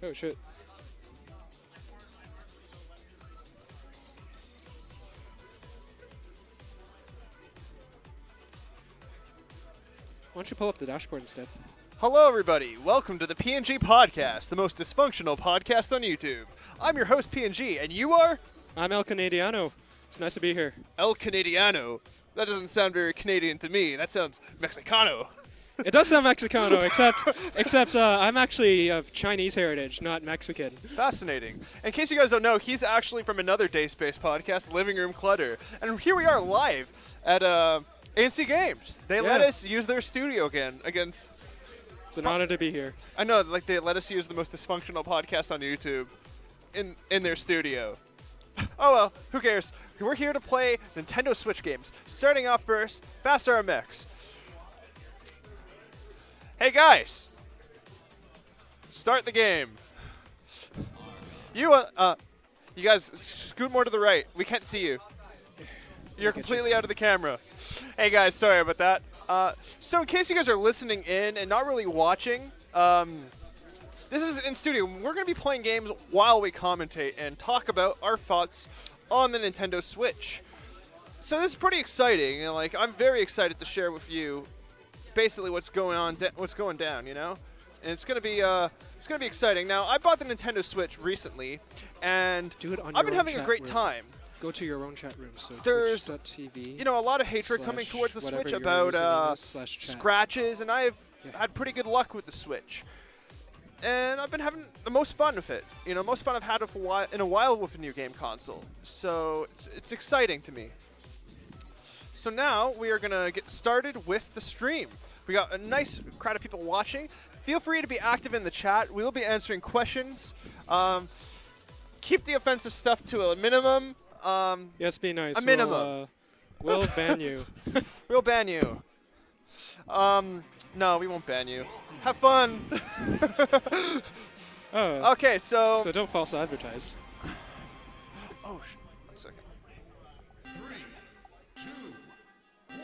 Oh, shit. Why don't you pull up the dashboard instead? Hello, everybody. Welcome to the PNG podcast, the most dysfunctional podcast on YouTube. I'm your host, PNG, and you are? I'm El Canadiano. It's nice to be here. El Canadiano. That doesn't sound very Canadian to me. That sounds Mexicano. It does sound Mexicano, except I'm actually of Chinese heritage, not Mexican. Fascinating. In case you guys don't know, he's actually from another Day Space podcast, Living Room Clutter. And here we are live at ANC Games. They let us use their studio again against... It's an honor to be here. I know, like they let us use the most dysfunctional podcast on YouTube in their studio. Oh well, who cares? We're here to play Nintendo Switch games. Starting off first, FAST RMX. Hey guys! Start the game. You guys, scoot more to the right. We can't see you. You're completely out of the camera. Hey guys, sorry about that. So in case you guys are listening in and not really watching, this is in studio. We're going to be playing games while we commentate and talk about our thoughts on the Nintendo Switch. So this is pretty exciting, and like I'm very excited to share with you basically what's going on, what's going down, you know. And it's gonna be exciting. Now I bought the Nintendo Switch recently, and I've been having a great time. Go to your own chat room. So there's Twitch.tv, a lot of hatred coming towards the Switch about scratches, and I've had pretty good luck with the Switch. And I've been having the most fun with it. Most fun I've had in a while with a new game console. So it's exciting to me. So now we are gonna get started with the stream. We got a nice crowd of people watching. Feel free to be active in the chat. We will be answering questions. Keep the offensive stuff to a minimum. Yes, be nice. A minimum. We'll ban you. We'll ban you. No, we won't ban you. Have fun. Oh. Okay, so don't false advertise. Oh, 1 second. 3, 2, 1.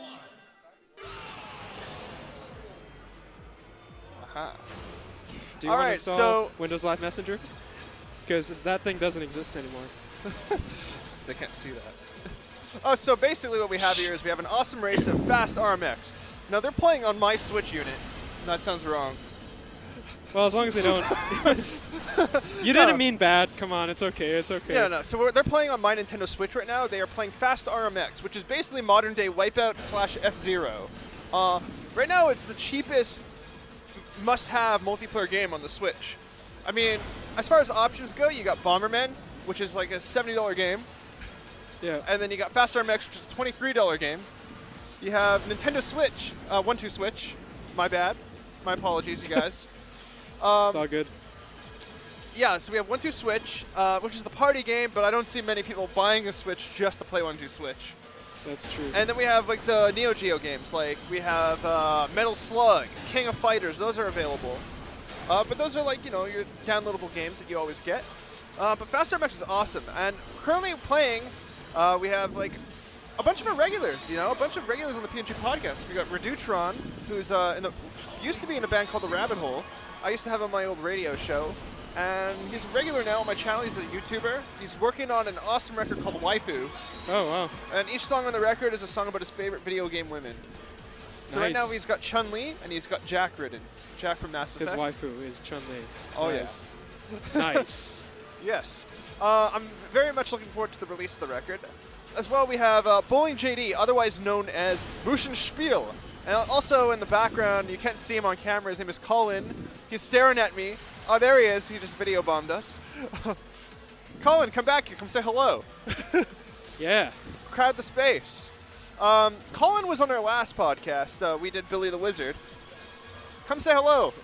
Aha. Do you want to install Windows Live Messenger? Because that thing doesn't exist anymore. They can't see that. So basically what we have here is we have an awesome race of FAST RMX. Now they're playing on my Switch unit. That sounds wrong. Well, as long as they don't. You didn't mean bad. Come on, it's okay. It's okay. Yeah, no. So they're playing on my Nintendo Switch right now. They are playing FAST RMX, which is basically modern-day Wipeout / F-Zero. Right now, it's the cheapest must-have multiplayer game on the Switch. I mean, as far as options go, you got Bomberman, which is like a $70 game. Yeah. And then you got FAST RMX, which is a $23 game. You have Nintendo Switch, 1-2 Switch. My bad. My apologies, you guys. It's all good. Yeah, so we have 1-2 Switch, which is the party game, but I don't see many people buying a Switch just to play 1-2 Switch. That's true. And then we have like the Neo Geo games, like we have Metal Slug, King of Fighters. Those are available. But those are like, your downloadable games that you always get. But FAST RMX is awesome. And currently playing, we have like a bunch of our regulars, a bunch of regulars on the PNG podcast. We got Redutron, who's used to be in a band called The Rabbit Hole. I used to have him on my old radio show. And he's a regular now on my channel. He's a YouTuber. He's working on an awesome record called Waifu. Oh, wow. And each song on the record is a song about his favorite video game women. So right now Nice. he's got Chun-Li and he's got Jack Ridden. Jack from Mass Effect. His waifu is Chun-Li. Oh, Nice. Nice. Yes. I'm very much looking forward to the release of the record. As well, we have Bowling JD, otherwise known as Muschenspiel. And also in the background, you can't see him on camera, his name is Colin. He's staring at me. Oh, there he is. He just video bombed us. Colin, come back here. Come say hello. Yeah. Crowd the space. Colin was on our last podcast. We did Billy the Wizard. Come say hello.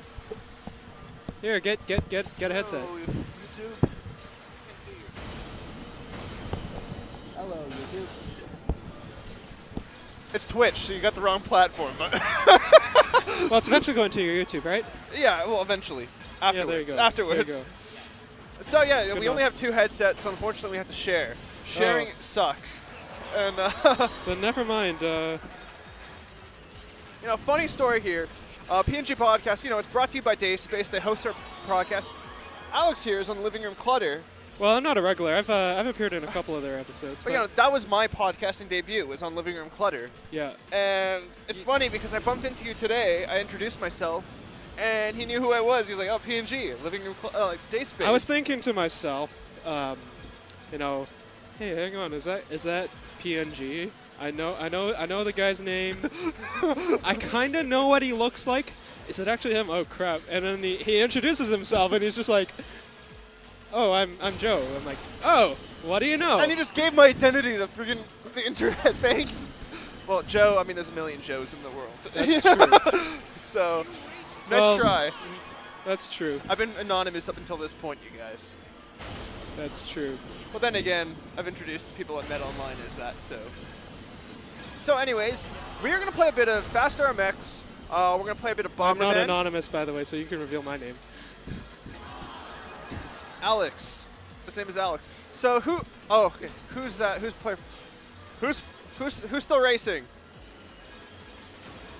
Here, get a headset. Hello, YouTube. Can't see you. Hello, YouTube. It's Twitch, so you got the wrong platform. But Well, it's eventually going to your YouTube, right? yeah, well, eventually. Afterwards. Yeah, there you go. Afterwards. There you go. So yeah, we Good only luck. have 2 headsets, so unfortunately we have to share. Sharing sucks. And But never mind. funny story here. PNG Podcast, it's brought to you by Day Space. They host our podcast. Alex here is on Living Room Clutter. Well, I'm not a regular. I've appeared in a couple of their episodes. But, you know, that was my podcasting debut, was on Living Room Clutter. yeah. And it's funny because I bumped into you today. I introduced myself, and he knew who I was. He was like, "Oh, PNG, Living Room Day Space." I was thinking to myself, you know, hey, hang on, is that PNG? I know the guy's name. I kind of know what he looks like. Is it actually him? Oh crap! And then he introduces himself, and he's just like, "Oh, I'm Joe." I'm like, "Oh, what do you know?" And you just gave my identity to the internet. Thanks. Well, Joe, I mean, there's a million Joes in the world. That's true. So, nice try. That's true. I've been anonymous up until this point, you guys. That's true. But then again, I've introduced people at Met Online as that, so. So anyways, we are going to play a bit of FAST RMX. We're going to play a bit of I'm not Bomberman. anonymous, by the way, so you can reveal my name. Alex. The same as Alex. So who? Oh, okay. Who's that? Who's player? Who's still racing?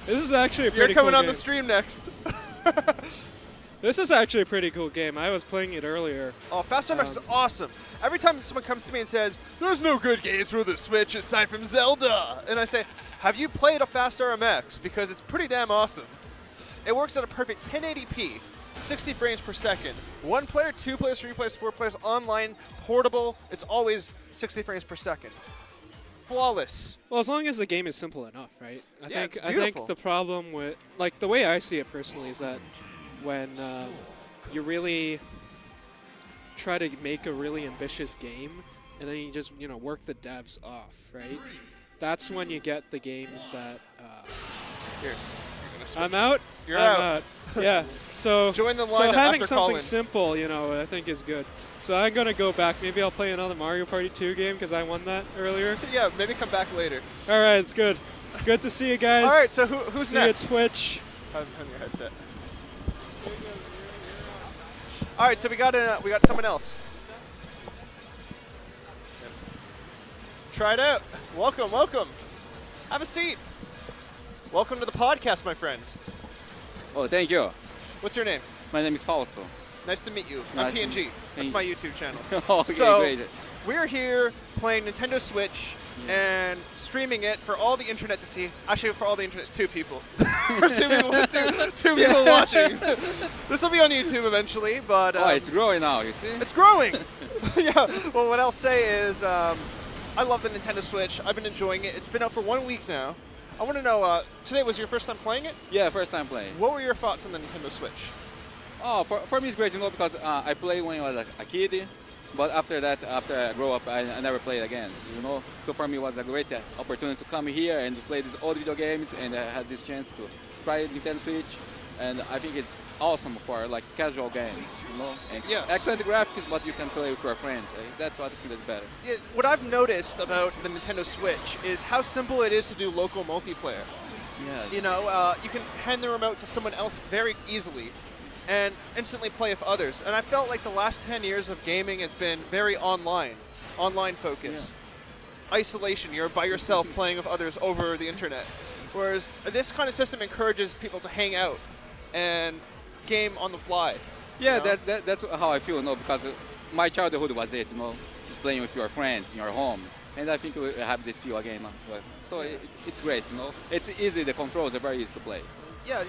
This is actually a You're pretty coming cool on the game. stream next. This is actually a pretty cool game. I was playing it earlier. Oh, FAST RMX is awesome. Every time someone comes to me and says, "There's no good games for the Switch aside from Zelda," and I say, "Have you played a FAST RMX? Because it's pretty damn awesome. It works at a perfect 1080p, 60 frames per second. 1 player, 2 players, 3 players, 4 players, online, portable. It's always 60 frames per second. Flawless. Well, as long as the game is simple enough, right? Yeah, it's I beautiful. think the problem with, like, the way I see it personally is that when you really try to make a really ambitious game and then you just, work the devs off, right? That's when you get the games that Here. I'm out. You're I'm out. Yeah. So Join the so lineup having after something Colin. simple, I think is good. So I'm gonna go back. Maybe I'll play another Mario Party 2 game because I won that earlier. Yeah, maybe come back later. All right, it's good. Good to see you guys. All right, so who's see next? you at Twitch. On your headset. All right, so we got someone else. Try it out. Welcome, welcome. Have a seat. Welcome to the podcast, my friend. Oh, thank you. What's your name? My name is Fausto. Nice to meet you. Nice I'm to PNG. That's meet my YouTube channel. Okay, So- great. We're here playing Nintendo Switch and streaming it for all the internet to see. Actually, for all the internet, it's 2 people. two people watching. This will be on YouTube eventually, but Oh, it's growing now, you see? it's growing. Yeah. Well, what I'll say is, I love the Nintendo Switch. I've been enjoying it. It's been out for 1 week now. I want to know, today was your first time playing it? Yeah, first time playing. What were your thoughts on the Nintendo Switch? Oh, for me it's great, because I played when I was a kid, but after that, after I grew up, I never played again, So for me it was a great opportunity to come here and to play these old video games, and I had this chance to try Nintendo Switch, and I think it's awesome for like casual games, And Yes. excellent graphics, but you can play with your friends. That's what I think is better. Yeah, what I've noticed about the Nintendo Switch is how simple it is to do local multiplayer. Yeah. You can hand the remote to someone else very easily and instantly play with others. And I felt like the last 10 years of gaming has been very online focused. Isolation, you're by yourself playing with others over the internet. Whereas this kind of system encourages people to hang out and game on the fly. Yeah, you know? that's how I feel, because my childhood was it, playing with your friends in your home, and I think we have this feel again. So it's great, It's easy. The controls are very easy to play. Yeah,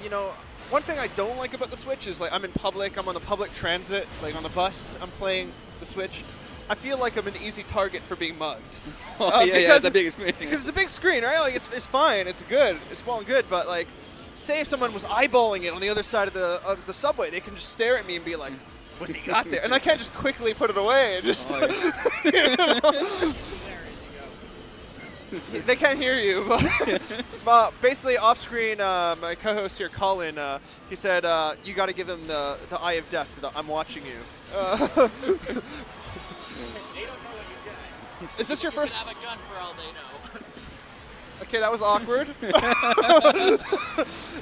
one thing I don't like about the Switch is like I'm in public, I'm on the public transit, like on the bus, I'm playing the Switch. I feel like I'm an easy target for being mugged. Yeah, it's a big screen. Because it's a big screen, right? Like it's fine, it's good, it's well and good, but like, say if someone was eyeballing it on the other side of the subway, they can just stare at me and be like, "What's he got there?" And I can't just quickly put it away and just. They can't hear you, but basically off screen, my co-host here, Colin, he said, "You got to give him the eye of death. I'm watching you." Is this your first? Have a gun for all they know. Okay, that was awkward.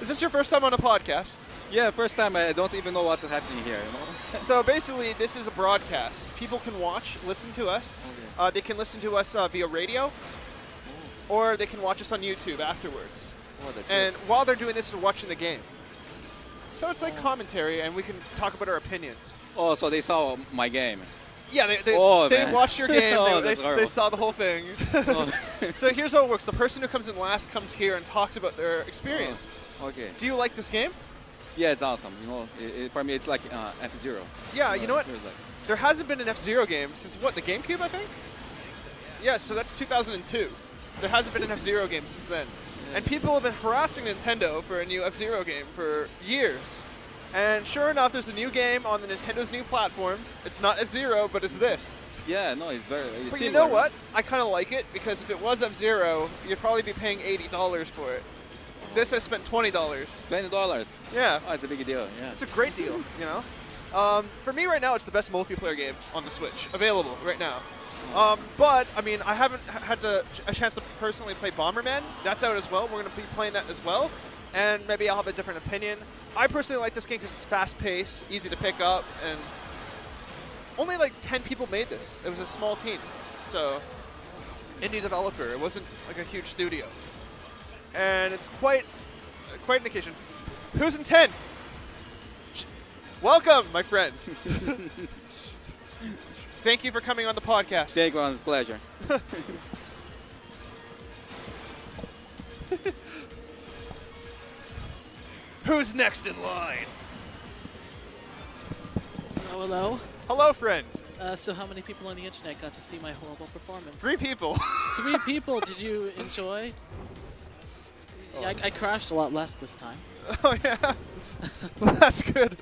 Is this your first time on a podcast? Yeah, first time. I don't even know what's happening here. So basically, this is a broadcast. People can listen to us. Okay. They can listen to us via radio, or they can watch us on YouTube afterwards. Oh, that's And while they're doing this, they're watching the game. So it's like commentary, and we can talk about our opinions. Oh, so they saw my game. Yeah, they Man. watched your game. Oh, they that's horrible. saw the whole thing. Oh. So here's how it works. The person who comes in last comes here and talks about their experience. Okay. Do you like this game? Yeah, it's awesome. You know, for me, it's like F-Zero. Yeah, you know what? It was like- There hasn't been an F-Zero game since, what, the GameCube, I think? Yeah, so that's 2002. There hasn't been an F-Zero game since then. And people have been harassing Nintendo for a new F-Zero game for years. And sure enough, there's a new game on the Nintendo's new platform. It's not F-Zero, but it's this. Yeah, no, it's very. It's But you similar. know what? I kind of like it, because if it was F-Zero, you'd probably be paying $80 for it. This I spent $20. $20. Yeah. Oh, it's a big deal. Yeah. It's a great deal, you know? For me right now, it's the best multiplayer game on the Switch, available right now. But, I mean, I haven't had a chance to personally play Bomberman. That's out as well. We're going to be playing that as well. And maybe I'll have a different opinion. I personally like this game because it's fast-paced, easy to pick up, and only like 10 people made this. It was a small team. So, indie developer. It wasn't like a huge studio. And it's quite an occasion. Who's in 10th? Welcome, my friend. Thank you for coming on the podcast. Big one, pleasure. Who's next in line? Hello, hello. Hello, friend. So how many people on the internet got to see my horrible performance? 3 people. 3 people. Did you enjoy? Yeah, I crashed a lot less this time. Oh, yeah. Well, that's good.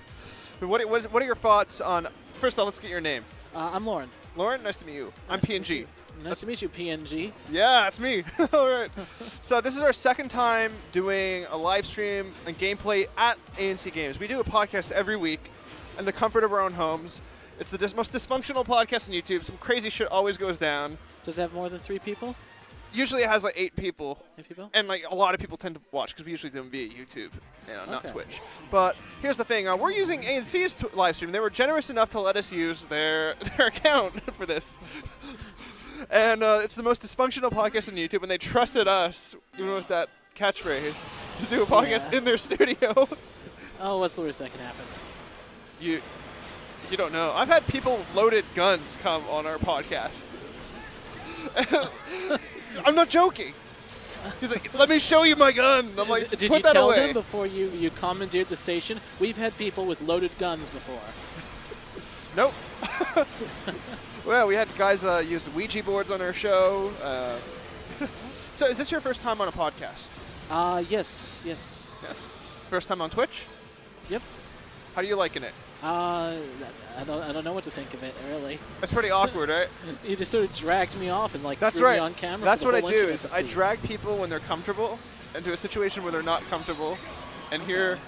What are your thoughts on... First of all, let's get your name. I'm Lauren. Lauren, nice to meet you. I'm Nice to meet PNG. you. Nice to meet you, PNG. Yeah, that's me. All right. So this is our second time doing a live stream and gameplay at ANC Games. We do a podcast every week in the comfort of our own homes. It's the most dysfunctional podcast on YouTube. Some crazy shit always goes down. Does it have more than 3 people? Usually it has like 8 people. 8 people? And like a lot of people tend to watch because we usually do them via YouTube, not Okay. Twitch. But here's the thing: we're using ANC's live stream. They were generous enough to let us use their account for this, and it's the most dysfunctional podcast on YouTube. And they trusted us, even with that catchphrase, to do a podcast Yeah. in their studio. Oh, what's the worst that can happen? You don't know. I've had people with loaded guns come on our podcast. I'm not joking. He's like, let me show you my gun. I'm like, Did put you that tell away. them before you commandeered the station? We've had people with loaded guns before. Nope. Well, we had guys use Ouija boards on our show. So is this your first time on a podcast? Yes. Yes. First time on Twitch? Yep. How are you liking it? I don't know what to think of it, really. That's pretty awkward, right? You just sort of dragged me off and like That's threw right. me on camera. That's for the what I whole do internet is to I see. drag people when they're comfortable into a situation where they're not comfortable. And here,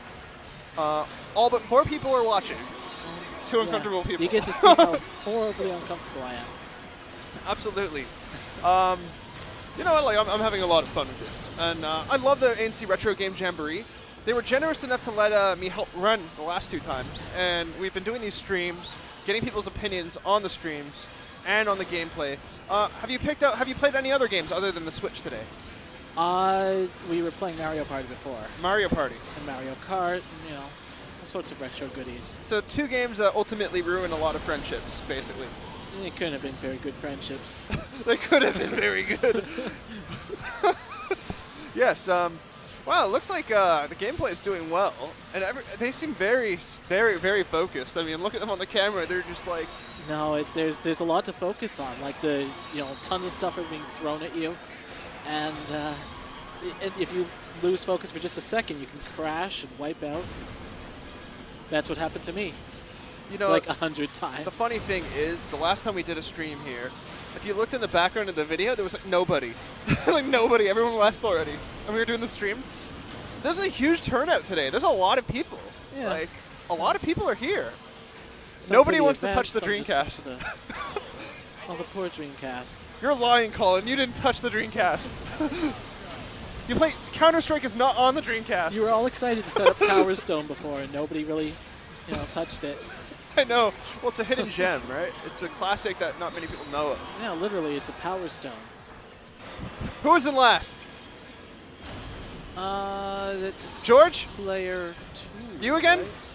all but 4 people are watching. 2 Yeah. uncomfortable people. You get to see how horribly uncomfortable I am. Absolutely. You know what? Like I'm having a lot of fun with this, and I love the ANC Retro Game Jamboree. They were generous enough to let me help run the last 2 times, and we've been doing these streams, getting people's opinions on the streams and on the gameplay. Have you played any other games other than the Switch today? We were playing Mario Party before, Mario Party. and Mario Kart, and, all sorts of retro goodies. So 2 games that ultimately ruin a lot of friendships, basically. It couldn't have been very good friendships. They could have been very good. Yes. Wow, it looks like the gameplay is doing well, and they seem very, very, very focused. I mean, look at them on the camera; they're just like. No, there's a lot to focus on. Like tons of stuff are being thrown at you, and if you lose focus for just a second, you can crash and wipe out. That's what happened to me. Like 100 times. The funny thing is, the last time we did a stream here, if you looked in the background of the video, there was like nobody. Like nobody. Everyone left already. And we were doing the stream. There's a huge turnout today. There's a lot of people. Yeah. Like, a lot of people are here. Some Nobody pretty wants to advanced, touch the some just Dreamcast. Oh, the poor Dreamcast. You're lying, Colin. You didn't touch the Dreamcast. You play Counter-Strike is not on the Dreamcast. You were all excited to set up Power Stone before, and nobody really, touched it. I know. Well, it's a hidden gem, right? It's a classic that not many people know of. Yeah, literally, it's a Power Stone. Who was in last? That's George? player 2. You again? Right?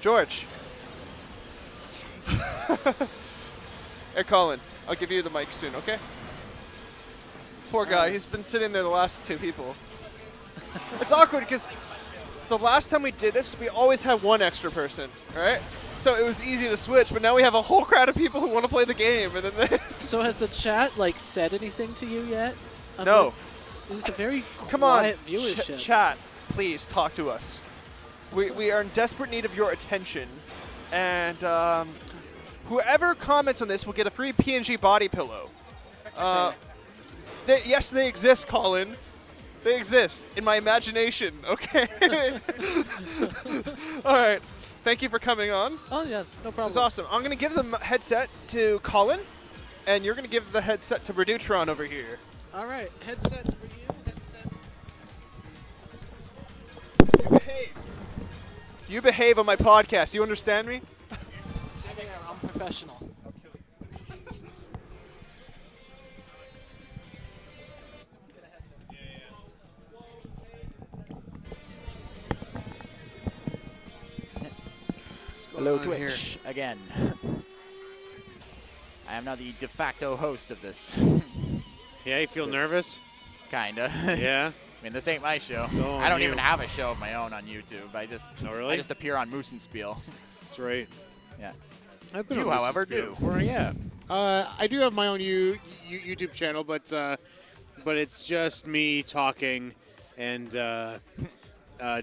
George. Hey, Colin, I'll give you the mic soon, okay? Poor guy, he's been sitting there the last 2 people. It's awkward because the last time we did this, we always had one extra person, right? So it was easy to switch, but now we have a whole crowd of people who want to play the game, and then they So has the chat like said anything to you yet? No. It's a very Come on, quiet viewership. chat, please talk to us. We are in desperate need of your attention, and whoever comments on this will get a free PNG body pillow. Yes, they exist, Colin. They exist in my imagination. Okay. All right. Thank you for coming on. Oh yeah, no problem. That's awesome. I'm gonna give the headset to Colin, and you're gonna give the headset to Redutron over here. All right, headset for you. Headset. You behave. You behave on my podcast. You understand me? I'm professional. Hello, Twitch, again. I am now the de facto host of this. Yeah, you feel nervous? Kinda. Yeah. I mean, this ain't my show. all I don't you. even have a show of my own on YouTube. I just really? I just appear on Moose and Spiel. That's right. Yeah. I've been You, on however, Moose and do. Spiel before, yeah. I do have my own YouTube channel, but it's just me talking and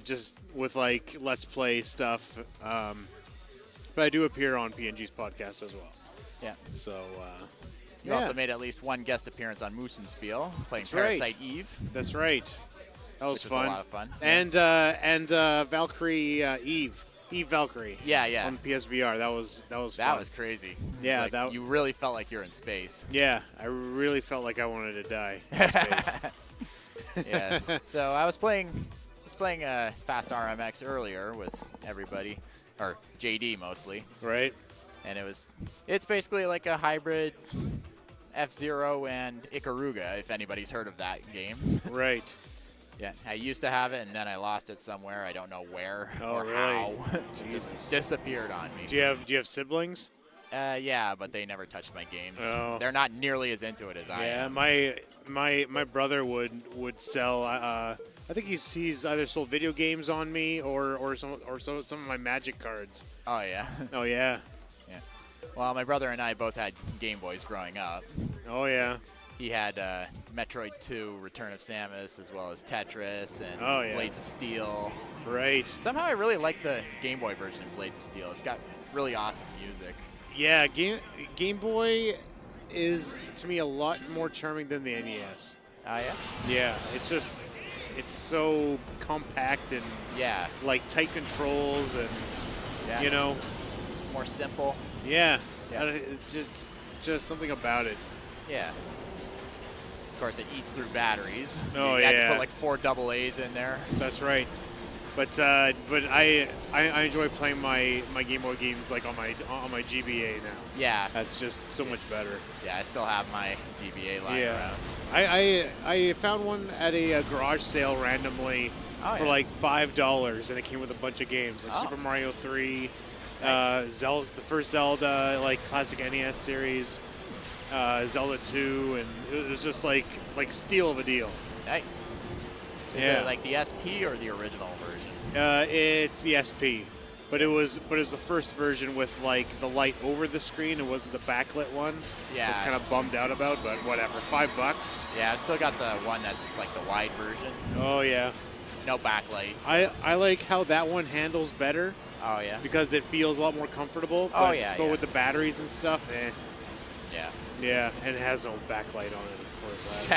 just with like Let's Play stuff. But I do appear on PNG's podcast as well. Yeah. So You also made at least one guest appearance on Moose and Spiel, playing That's right. Parasite Eve. That's right. That was Which fun. was a lot of fun. And Valkyrie Eve Valkyrie. Yeah. On PSVR. That was fun. That was crazy. Yeah, Like, you really felt like you're in space. Yeah, I really felt like I wanted to die in space. Yeah. So I was playing Fast RMX earlier with everybody, or JD mostly. Right. And it's basically like a hybrid F-Zero and Ikaruga, if anybody's heard of that game. Right. Yeah, I used to have it, and then I lost it somewhere. I don't know where or really? how. It Jesus. just disappeared on me. Do you have siblings? Yeah, but they never touched my games. Oh. They're not nearly as into it as I Yeah, am. my brother would sell. I think he's either sold video games on me or some of my Magic cards. Oh, yeah. Oh yeah. Yeah. Well, my brother and I both had Game Boys growing up. Oh yeah. He had Metroid 2, Return of Samus, as well as Tetris and Oh, yeah. Blades of Steel. Right. Somehow I really like the Game Boy version of Blades of Steel. It's got really awesome music. Yeah, Game Boy is to me a lot more charming than the NES. Oh, yeah? Yeah, it's so compact and Yeah. like tight controls and Yeah. you know. More simple. Yeah. Yeah. Just something about it. Yeah. Of course, it eats through batteries. Oh, you have to yeah. put like 4 AA's in there. That's right. But I enjoy playing my Game Boy games like on my GBA now. Yeah. That's just so much better. Yeah, I still have my GBA lying around. I found one at a garage sale randomly for like $5, and it came with a bunch of games like Super Mario 3, Zelda, the first Zelda, like classic NES series, Zelda 2, and it was just like steal of a deal. Nice. Is Yeah. it like the SP or the original version? It's the SP, but it was the first version with like the light over the screen. It wasn't the backlit one. Yeah. Just kind of bummed out about, but whatever. $5. Yeah, I've still got the one that's like the wide version. Oh yeah. No backlights. I like how that one handles better Oh, yeah. because it feels a lot more comfortable. Oh, But, yeah, But yeah. with the batteries and stuff, Yeah. yeah, and it has no backlight on it, of course.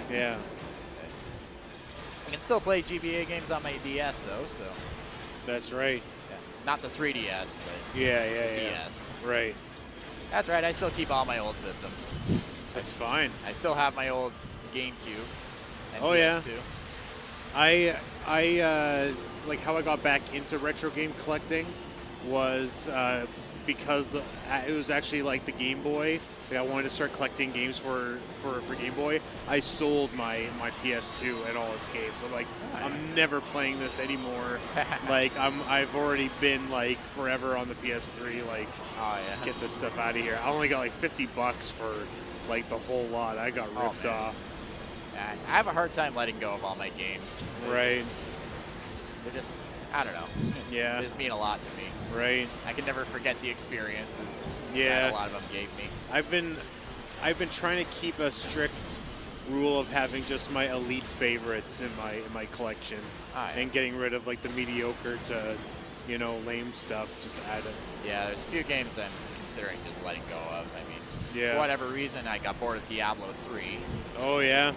Yeah. I can still play GBA games on my DS though, so That's right. yeah. Not the 3DS, but Yeah. DS. Right. That's right. I still keep all my old systems. That's fine. I still have my old GameCube and Oh, yeah. PS2. I like how I got back into retro game collecting was because it was actually like the Game Boy. Like I wanted to start collecting games for Game Boy. I sold my PS2 and all its games. I'm like, I'm never playing this anymore. Like I've already been like forever on the PS3. Like, get this stuff out of here. I only got like $50 for like the whole lot. I got ripped off. I have a hard time letting go of all my games. Right. They're just, I don't know. Yeah. They just mean a lot to me. Right. I can never forget the experiences Yeah. that a lot of them gave me. I've been trying to keep a strict rule of having just my elite favorites in my collection, and getting rid of like the mediocre to, lame stuff. Just add it. Yeah, there's a few games I'm considering just letting go of. I mean, Yeah. for whatever reason, I got bored of Diablo 3. Oh yeah.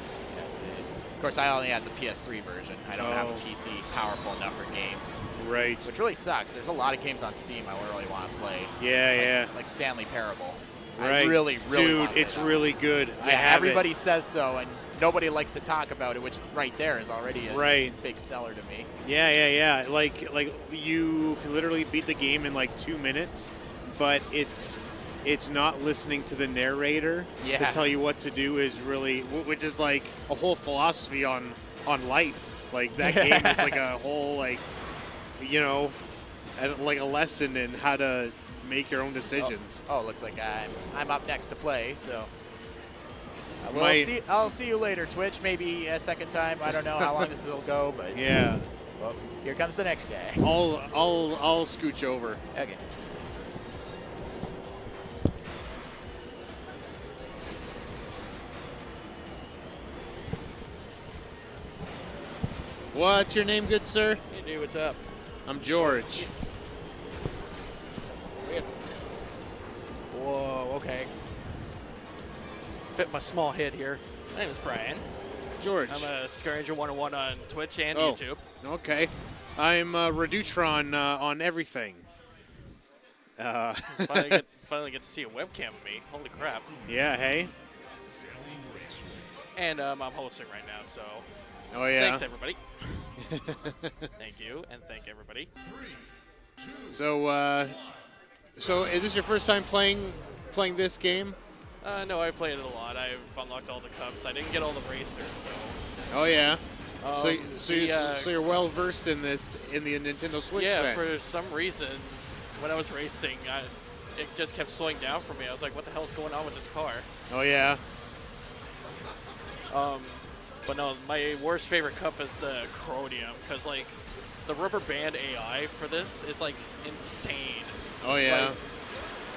Of course, I only had the PS3 version. I don't have a PC powerful enough for games. Right. Which really sucks. There's a lot of games on Steam I really want to play. Yeah, Like Stanley Parable. Right. I really Dude, want to play it's that. really good. Yeah, I have everybody it. says so, and nobody likes to talk about it, which right there is already a big seller to me. Yeah. Like you can literally beat the game in like 2 minutes, but it's not listening to the narrator to tell you what to do is really, which is like a whole philosophy on life. Like that game is like a whole like a lesson in how to make your own decisions. Oh, looks like I'm up next to play, so Might- I'll see you later, Twitch. Maybe a second time. I don't know how long this will go, but Yeah. Well, here comes the next guy. I'll scooch over. Okay. What's your name, good sir? Hey, dude, what's up? I'm George. Whoa, okay. Fit my small head here. My name is Brian. George. I'm a Scavenger 101 on Twitch and Oh. YouTube. Okay. I'm Redutron on everything. Finally get to see a webcam of me. Holy crap. Yeah, hey. And I'm hosting right now, so Oh, yeah. thanks, everybody. Thank you, and thank everybody. So is this your first time playing this game? No, I played it a lot. I've unlocked all the cups. I didn't get all the racers, though. Oh, yeah. The, So you're well versed in the Nintendo Switch yeah, then? for some reason, when I was racing, it just kept slowing down for me. I was like, what the hell's going on with this car? Oh, yeah. But no, my worst favorite cup is the Chromium, because, like, the rubber band AI for this is, like, insane. Oh, yeah. Like,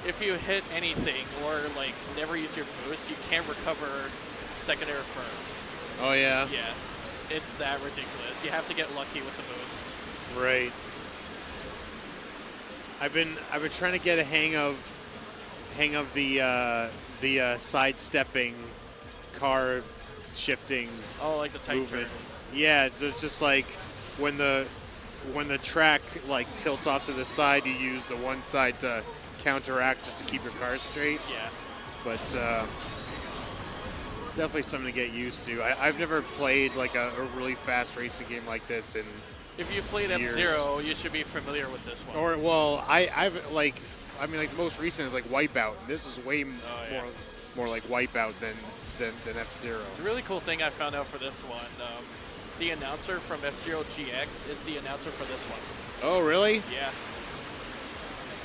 if you hit anything or, like, never use your boost, you can't recover second or first. Oh, yeah. Yeah, it's that ridiculous. You have to get lucky with the boost. Right. I've been trying to get a hang of the sidestepping car shifting. Oh, like the tight movement. turns. Yeah, just like when the track like tilts off to the side, you use the one side to counteract just to keep your car straight. Yeah. But definitely something to get used to. I've never played like a really fast racing game like this in If you've played years. F-Zero, you should be familiar with this one. Or well, I've like the most recent is like Wipeout. This is way more like Wipeout than F-Zero. It's a really cool thing I found out for this one. The announcer from F-Zero GX is the announcer for this one. Oh, really? Yeah.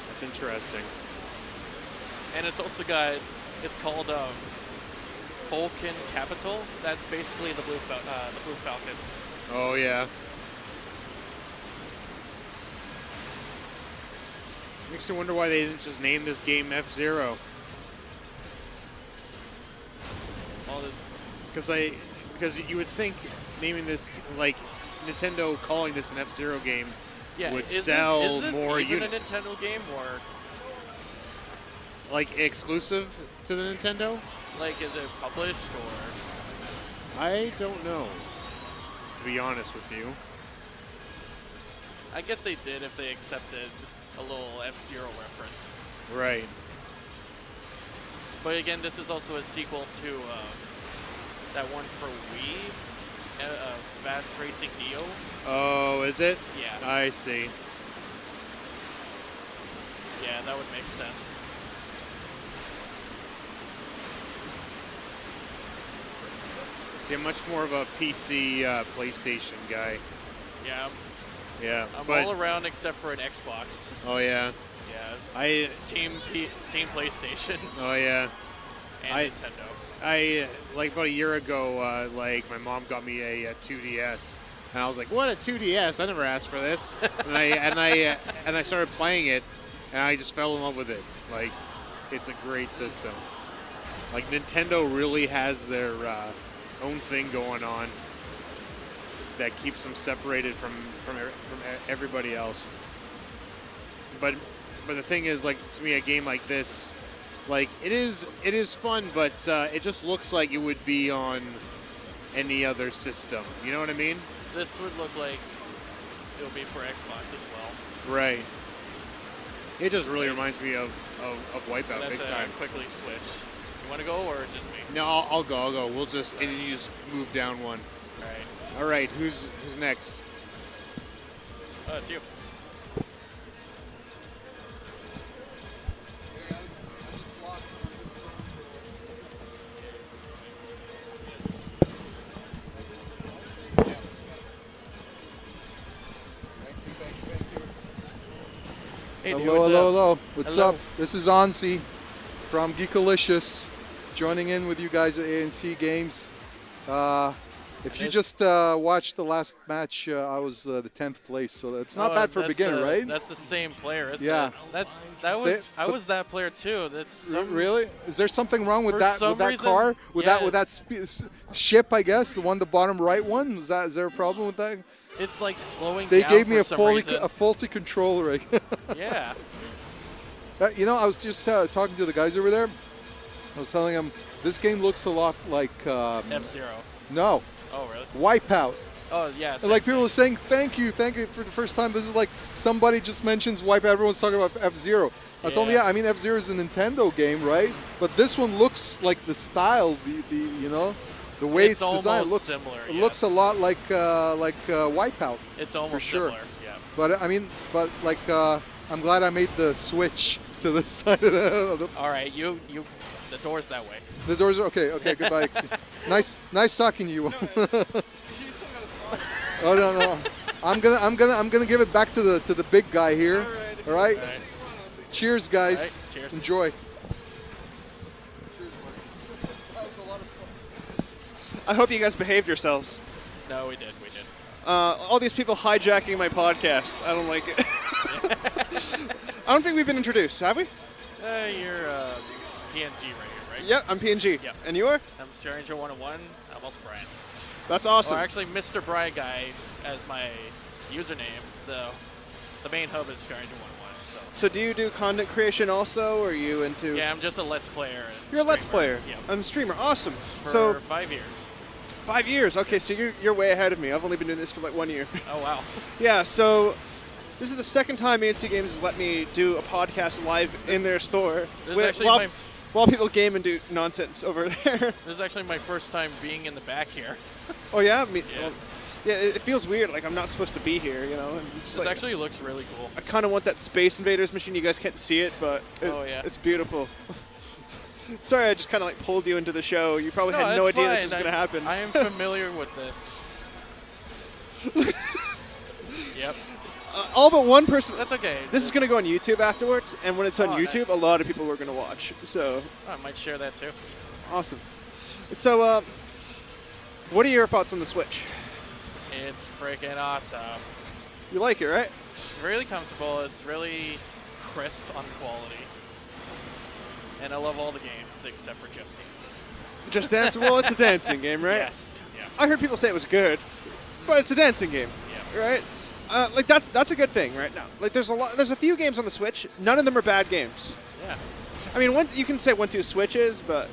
That's interesting. And it's also got, it's called Falcon Capital. That's basically the Blue Falcon. Oh, yeah. Makes you wonder why they didn't just name this game F-Zero. All this. Because you would think naming this, like, Nintendo calling this an F-Zero game would sell is this more even units. a Nintendo game, or Like, exclusive to the Nintendo? like is it published, or? I don't know, to be honest with you. I guess they did if they accepted a little F-Zero reference. Right. But again, this is also a sequel to that one for Wii, Fast Racing Neo. Oh, is it? Yeah. I see. that would make sense. See, I'm much more of a PC, PlayStation guy. Yeah, Yeah, I'm but all around except for an Xbox. oh yeah, Yeah, Team PlayStation oh yeah. and Nintendo. I like about a year ago, like my mom got me a 2DS, and I was like, "What, a 2DS? I never asked for this." and I started playing it, and I just fell in love with it. Like, it's a great system. Like Nintendo really has their own thing going on that keeps them separated from everybody else. But the thing is, like, to me, a game like this, like, it is fun, but it just looks like it would be on any other system. You know what I mean? This would look like it will be for Xbox as well. Right. It just really reminds me of Wipeout That's big time. quickly switch. You want to go or just me? No, I'll go. We'll just and you just move down one. All right. All right. Who's next? It's you. Hey, dude, Hello, what's hello, up? hello. What's Hello. up? This is Ansi from Geekalicious, joining in with you guys at ANC Games. If you just watched the last match, I was the 10th place, so it's not bad for a that's beginner, right? That's the same player, isn't Yeah. it? I was that player too. That's Really? Is there something wrong with For that some reason, car? With yeah. that ship, I guess, the one, the bottom right one? Is there a problem with that? It's like slowing They down gave me for a some faulty reason. controller. Yeah. You know, I was just talking to the guys over there. I was telling them this game looks a lot like F-Zero. No, Oh, really? Wipeout. Oh, yeah. And like people are saying, thank you for the first time. This is like somebody just mentions Wipeout. Everyone's talking about F-Zero. I told them, Yeah. yeah, I mean F-Zero is a Nintendo game, right? But this one looks like the style, the you know, the way it's designed almost looks similar, it looks a yes. lot like Wipeout. It's almost for sure. similar, yeah. But I mean, I'm glad I made the switch to this side of the All right, the door's that way. The doors are okay. Okay, goodbye. nice talking to you. Oh no. I'm gonna give it back to the big guy here. All right. Cheers, guys. All right, cheers. Enjoy. I hope you guys behaved yourselves. No, we did. All these people hijacking my podcast. I don't like it. I don't think we've been introduced, have we? You're PNG right here, right? Yeah, I'm PNG. Yeah. And you are? I'm Star Angel 101. I'm also Brian. That's awesome. Or actually, Mr. Brian Guy as my username. The main hub is Star Angel 101. So do you do content creation also, or are you into... Yeah, I'm just a Let's Player. And You're a Let's streamer. Player. Yeah. I'm a streamer. Awesome. For So 5 years. 5 years. Okay, so you're way ahead of me. I've only been doing this for like 1 year. Oh, wow. Yeah, so this is the second time ANC Games has let me do a podcast live in their store This is actually while people game and do nonsense over there. This is actually my first time being in the back here. Oh yeah, Yeah. yeah. It feels weird. Like I'm not supposed to be here, you know. And just This like, actually looks really cool. I kind of want that Space Invaders machine. You guys can't see it, but Oh, yeah. it's beautiful. Sorry, I just kind of like pulled you into the show. You probably had no it's idea this fine. was going to happen. I am familiar with this. Yep. All but one person. That's okay. This is going to go on YouTube afterwards, and when it's on Oh, YouTube, nice. a lot of people are going to watch. So I might share that too. awesome. So, what are your thoughts on the Switch? It's freaking awesome. You like it, right? It's really comfortable. It's really crisp on quality. And I love all the games except for Just Dance. Just Dance. Well, it's a dancing game, right? Yes. Yeah. I heard people say it was good, but it's a dancing game, Yeah. right? Like that's a good thing right now. Like there's a few games on the Switch. None of them are bad games. Yeah. I mean, you can say 1-2 switches, but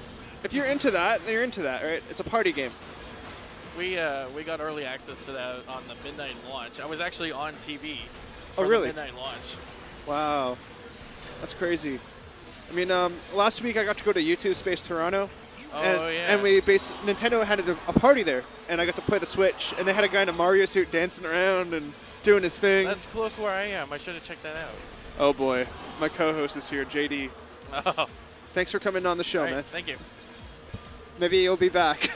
if you're into that, then you're into that, right? It's a party game. We got early access to that on the midnight launch. I was actually on TV. Oh, for really? The midnight launch. Wow, that's crazy. I mean, last week I got to go to YouTube Space Toronto. Oh, and yeah. Nintendo had a party there, and I got to play the Switch, and they had a guy in a Mario suit dancing around, and doing his thing. That's close to where I am. I should have checked that out. Oh boy, my co-host is here, JD. Oh, Thanks for coming on the show, all right, man. thank you. Maybe you'll be back.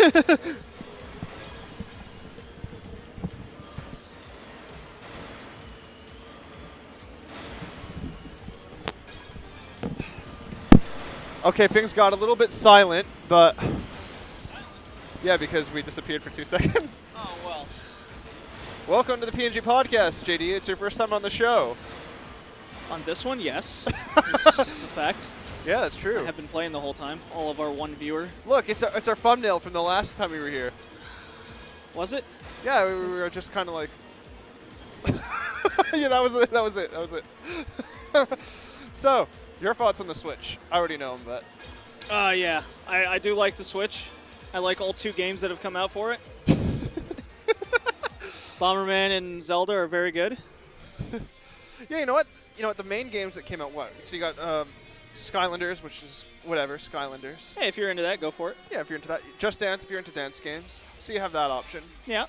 Okay, things got a little bit silent, but yeah, because we disappeared for 2 seconds. Oh, well. Welcome to the PNG podcast, JD. It's your first time on the show. On this one, yes. It's a fact. Yeah, that's true. I have been playing the whole time. All of our one viewer. Look, it's our thumbnail from the last time we were here. Was it? Yeah, we were just kind of like. Yeah, that was it. That was it. That was it. So, your thoughts on the Switch? I already know them, but. Yeah. I do like the Switch. I like all 2 games that have come out for it. Bomberman and Zelda are very good. Yeah, you know what? The main games that came out, what? So you got Skylanders, which is whatever, Skylanders. Hey, if you're into that, go for it. Yeah, if you're into that. Just Dance if you're into dance games. So you have that option. Yeah.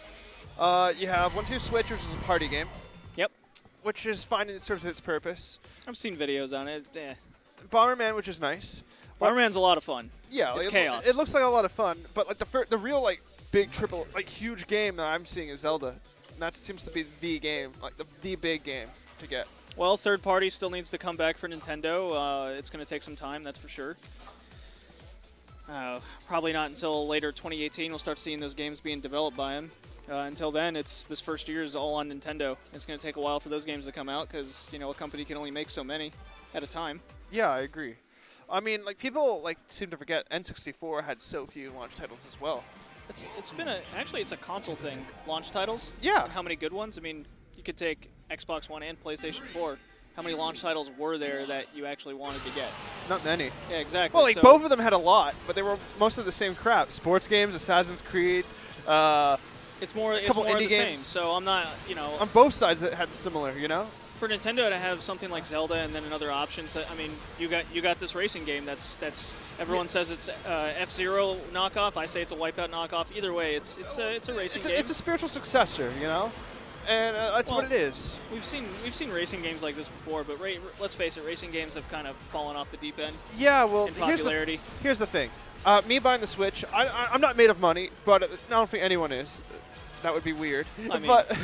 You have 1-2 Switch, which is a party game. Yep. Which is fine and it serves its purpose. I've seen videos on it. Bomberman, which is nice. Bomberman's a lot of fun. Yeah, It's chaos. It looks like a lot of fun, but like the real like big triple like huge game that I'm seeing is Zelda. And that seems to be the game, like the big game to get. Well, third party still needs to come back for Nintendo. It's going to take some time, that's for sure. Probably not until later 2018 we'll start seeing those games being developed by them. Until then, this first year is all on Nintendo. It's going to take a while for those games to come out because, a company can only make so many at a time. Yeah, I agree. I mean, like people seem to forget N64 had so few launch titles as well. It's been actually it's a console thing, launch titles. Yeah. And how many good ones? I mean, you could take Xbox One and PlayStation 4. How many launch titles were there that you actually wanted to get? Not many. Yeah, exactly. Well, both of them had a lot, but they were most of the same crap. Sports games, Assassin's Creed. It's more of couple the indie same. games. So I'm not, On both sides that had similar, For Nintendo to have something like Zelda and then another option, so, I mean, you got this racing game that's everyone says it's F-Zero knockoff. I say it's a Wipeout knockoff. Either way, it's a racing game. It's a spiritual successor, and that's what it is. We've seen racing games like this before, but let's face it, racing games have kind of fallen off the deep end. Yeah, well, in popularity. Here's the thing. Me buying the Switch, I'm not made of money, but I don't think anyone is. That would be weird. I mean, but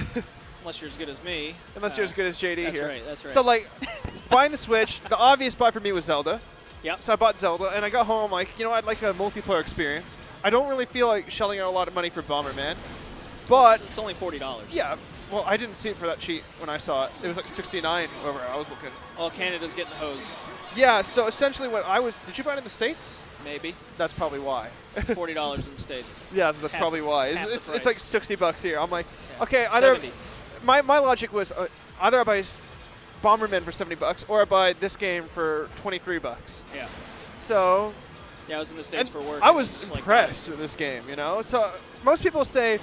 unless you're as good as me. Unless you're as good as JD that's here. Right, that's right. So, buying the Switch, the obvious buy for me was Zelda. Yeah. So I bought Zelda, and I got home I'd like a multiplayer experience. I don't really feel like shelling out a lot of money for Bomberman, but it's only $40. Yeah. Well, I didn't see it for that cheap when I saw it. It was like 69 wherever I was looking. Oh, Canada's getting the hose. Yeah. So essentially, did you buy it in the States? Maybe. That's probably why. It's $40 in the States. Yeah, that's probably why. It's like $60 here. I'm like, yeah. Okay, either 70. My logic was either I buy Bomberman for $70 or I buy this game for $23. Yeah. So. Yeah, I was in the States for work. I was impressed with this game, So most people say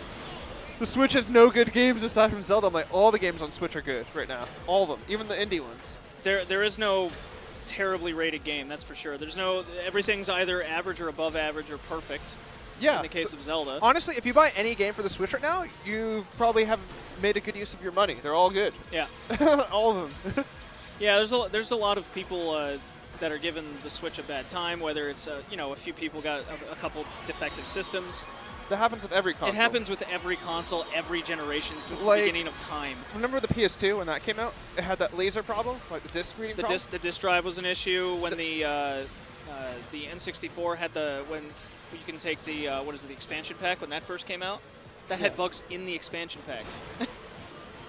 the Switch has no good games aside from Zelda. I'm like, all the games on Switch are good right now. All of them, even the indie ones. There is no terribly rated game, that's for sure. Everything's either average or above average or perfect. Yeah. In the case of Zelda. Honestly, if you buy any game for the Switch right now, you probably have made a good use of your money. They're all good. Yeah. All of them. Yeah, there's a lot of people that are giving the Switch a bad time, whether it's a few people got a couple defective systems. That happens with every console. It happens with every console, every generation since the beginning of time. Remember the PS2 when that came out? It had that laser problem, like the disc reading problem? The disc drive was an issue. When the N64 had when you can take the the expansion pack when that first came out, that had bugs in the expansion pack.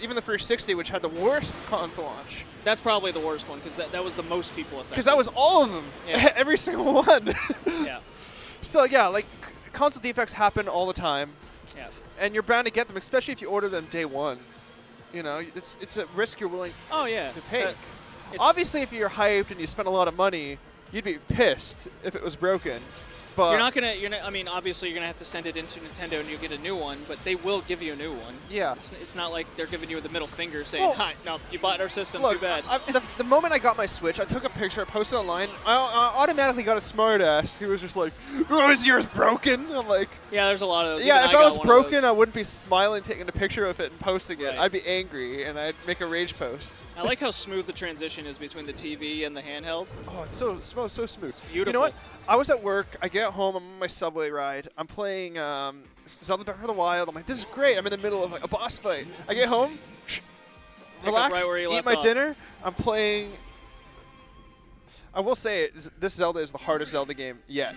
Even the 360, which had the worst console launch. That's probably the worst one because that was the most people affected. Because that was all of them. Yeah. Every single one. Yeah. So yeah, console defects happen all the time. Yeah. And you're bound to get them, especially if you order them day one. It's a risk you're willing to take. Obviously, if you're hyped and you spend a lot of money, you'd be pissed if it was broken. But You're not gonna. I mean, obviously, you're gonna have to send it into Nintendo, and you get a new one. But they will give you a new one. Yeah. It's not like they're giving you the middle finger saying, Well, "Hi, no, you bought our system. look, too bad." the moment I got my Switch, I took a picture, I posted online. I automatically got a smartass who was just like, "Oh, is yours broken?" I'm like, yeah, there's a lot of those. yeah, Even if I was got one of broken, those. I wouldn't be smiling, taking a picture of it and posting it. Right. I'd be angry, and I'd make a rage post. I like how smooth the transition is between the TV and the handheld. Oh, it's so smells so smooth. It's beautiful. You know what? I was at work. I get home. I'm on my subway ride. I'm playing Zelda Breath of the Wild. I'm like, this is great. I'm in the middle of like a boss fight. I get home, relax, right where you eat left my off. dinner. I'm playing. I will say it. This Zelda is the hardest Zelda game yet,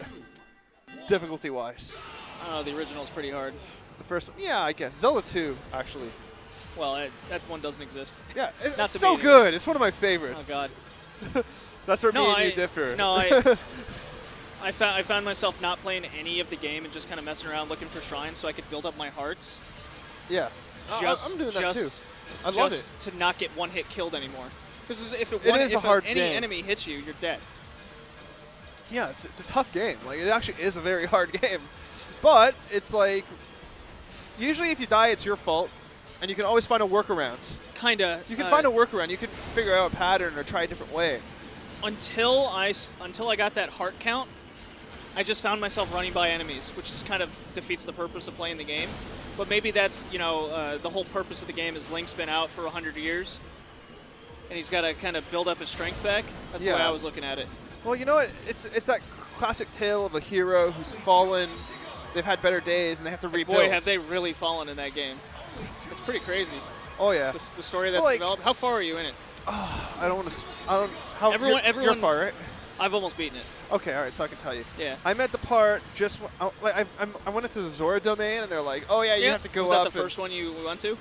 difficulty-wise. I don't know, the original's pretty hard. The first one, yeah, I guess. Zelda 2, actually. Well, that one doesn't exist. Yeah, Not it's to so me, good. It's one of my favorites. Oh God. That's where No, me and you differ. No, I found myself not playing any of the game and just kind of messing around looking for shrines so I could build up my hearts. Yeah. Just, I'm doing that too. I just love it. to not get one hit killed anymore. Because if any game. enemy hits you, you're dead. Yeah, it's a tough game. Like, it actually is a very hard game. But it's like, usually if you die, it's your fault. And you can always find a workaround. Kinda. You can find a workaround. You can figure out a pattern or try a different way. Until I got that heart count, I just found myself running by enemies, which just kind of defeats the purpose of playing the game. But maybe that's, the whole purpose of the game is Link's been out for 100 years. And he's got to kind of build up his strength back. That's the way I was looking at it. Well, you know what? It's that classic tale of a hero who's fallen. They've had better days, and they have to rebuild. Boy, have they really fallen in that game. It's pretty crazy. Oh, yeah. The story that's developed. How far are you in it? I don't want to. I don't. How everyone, you're far, right? I've almost beaten it. Okay, all right, so I can tell you. Yeah. I'm at the part just. I went into the Zora domain, and they're like, "Oh yeah, you have to go up." Was that the first one you went to?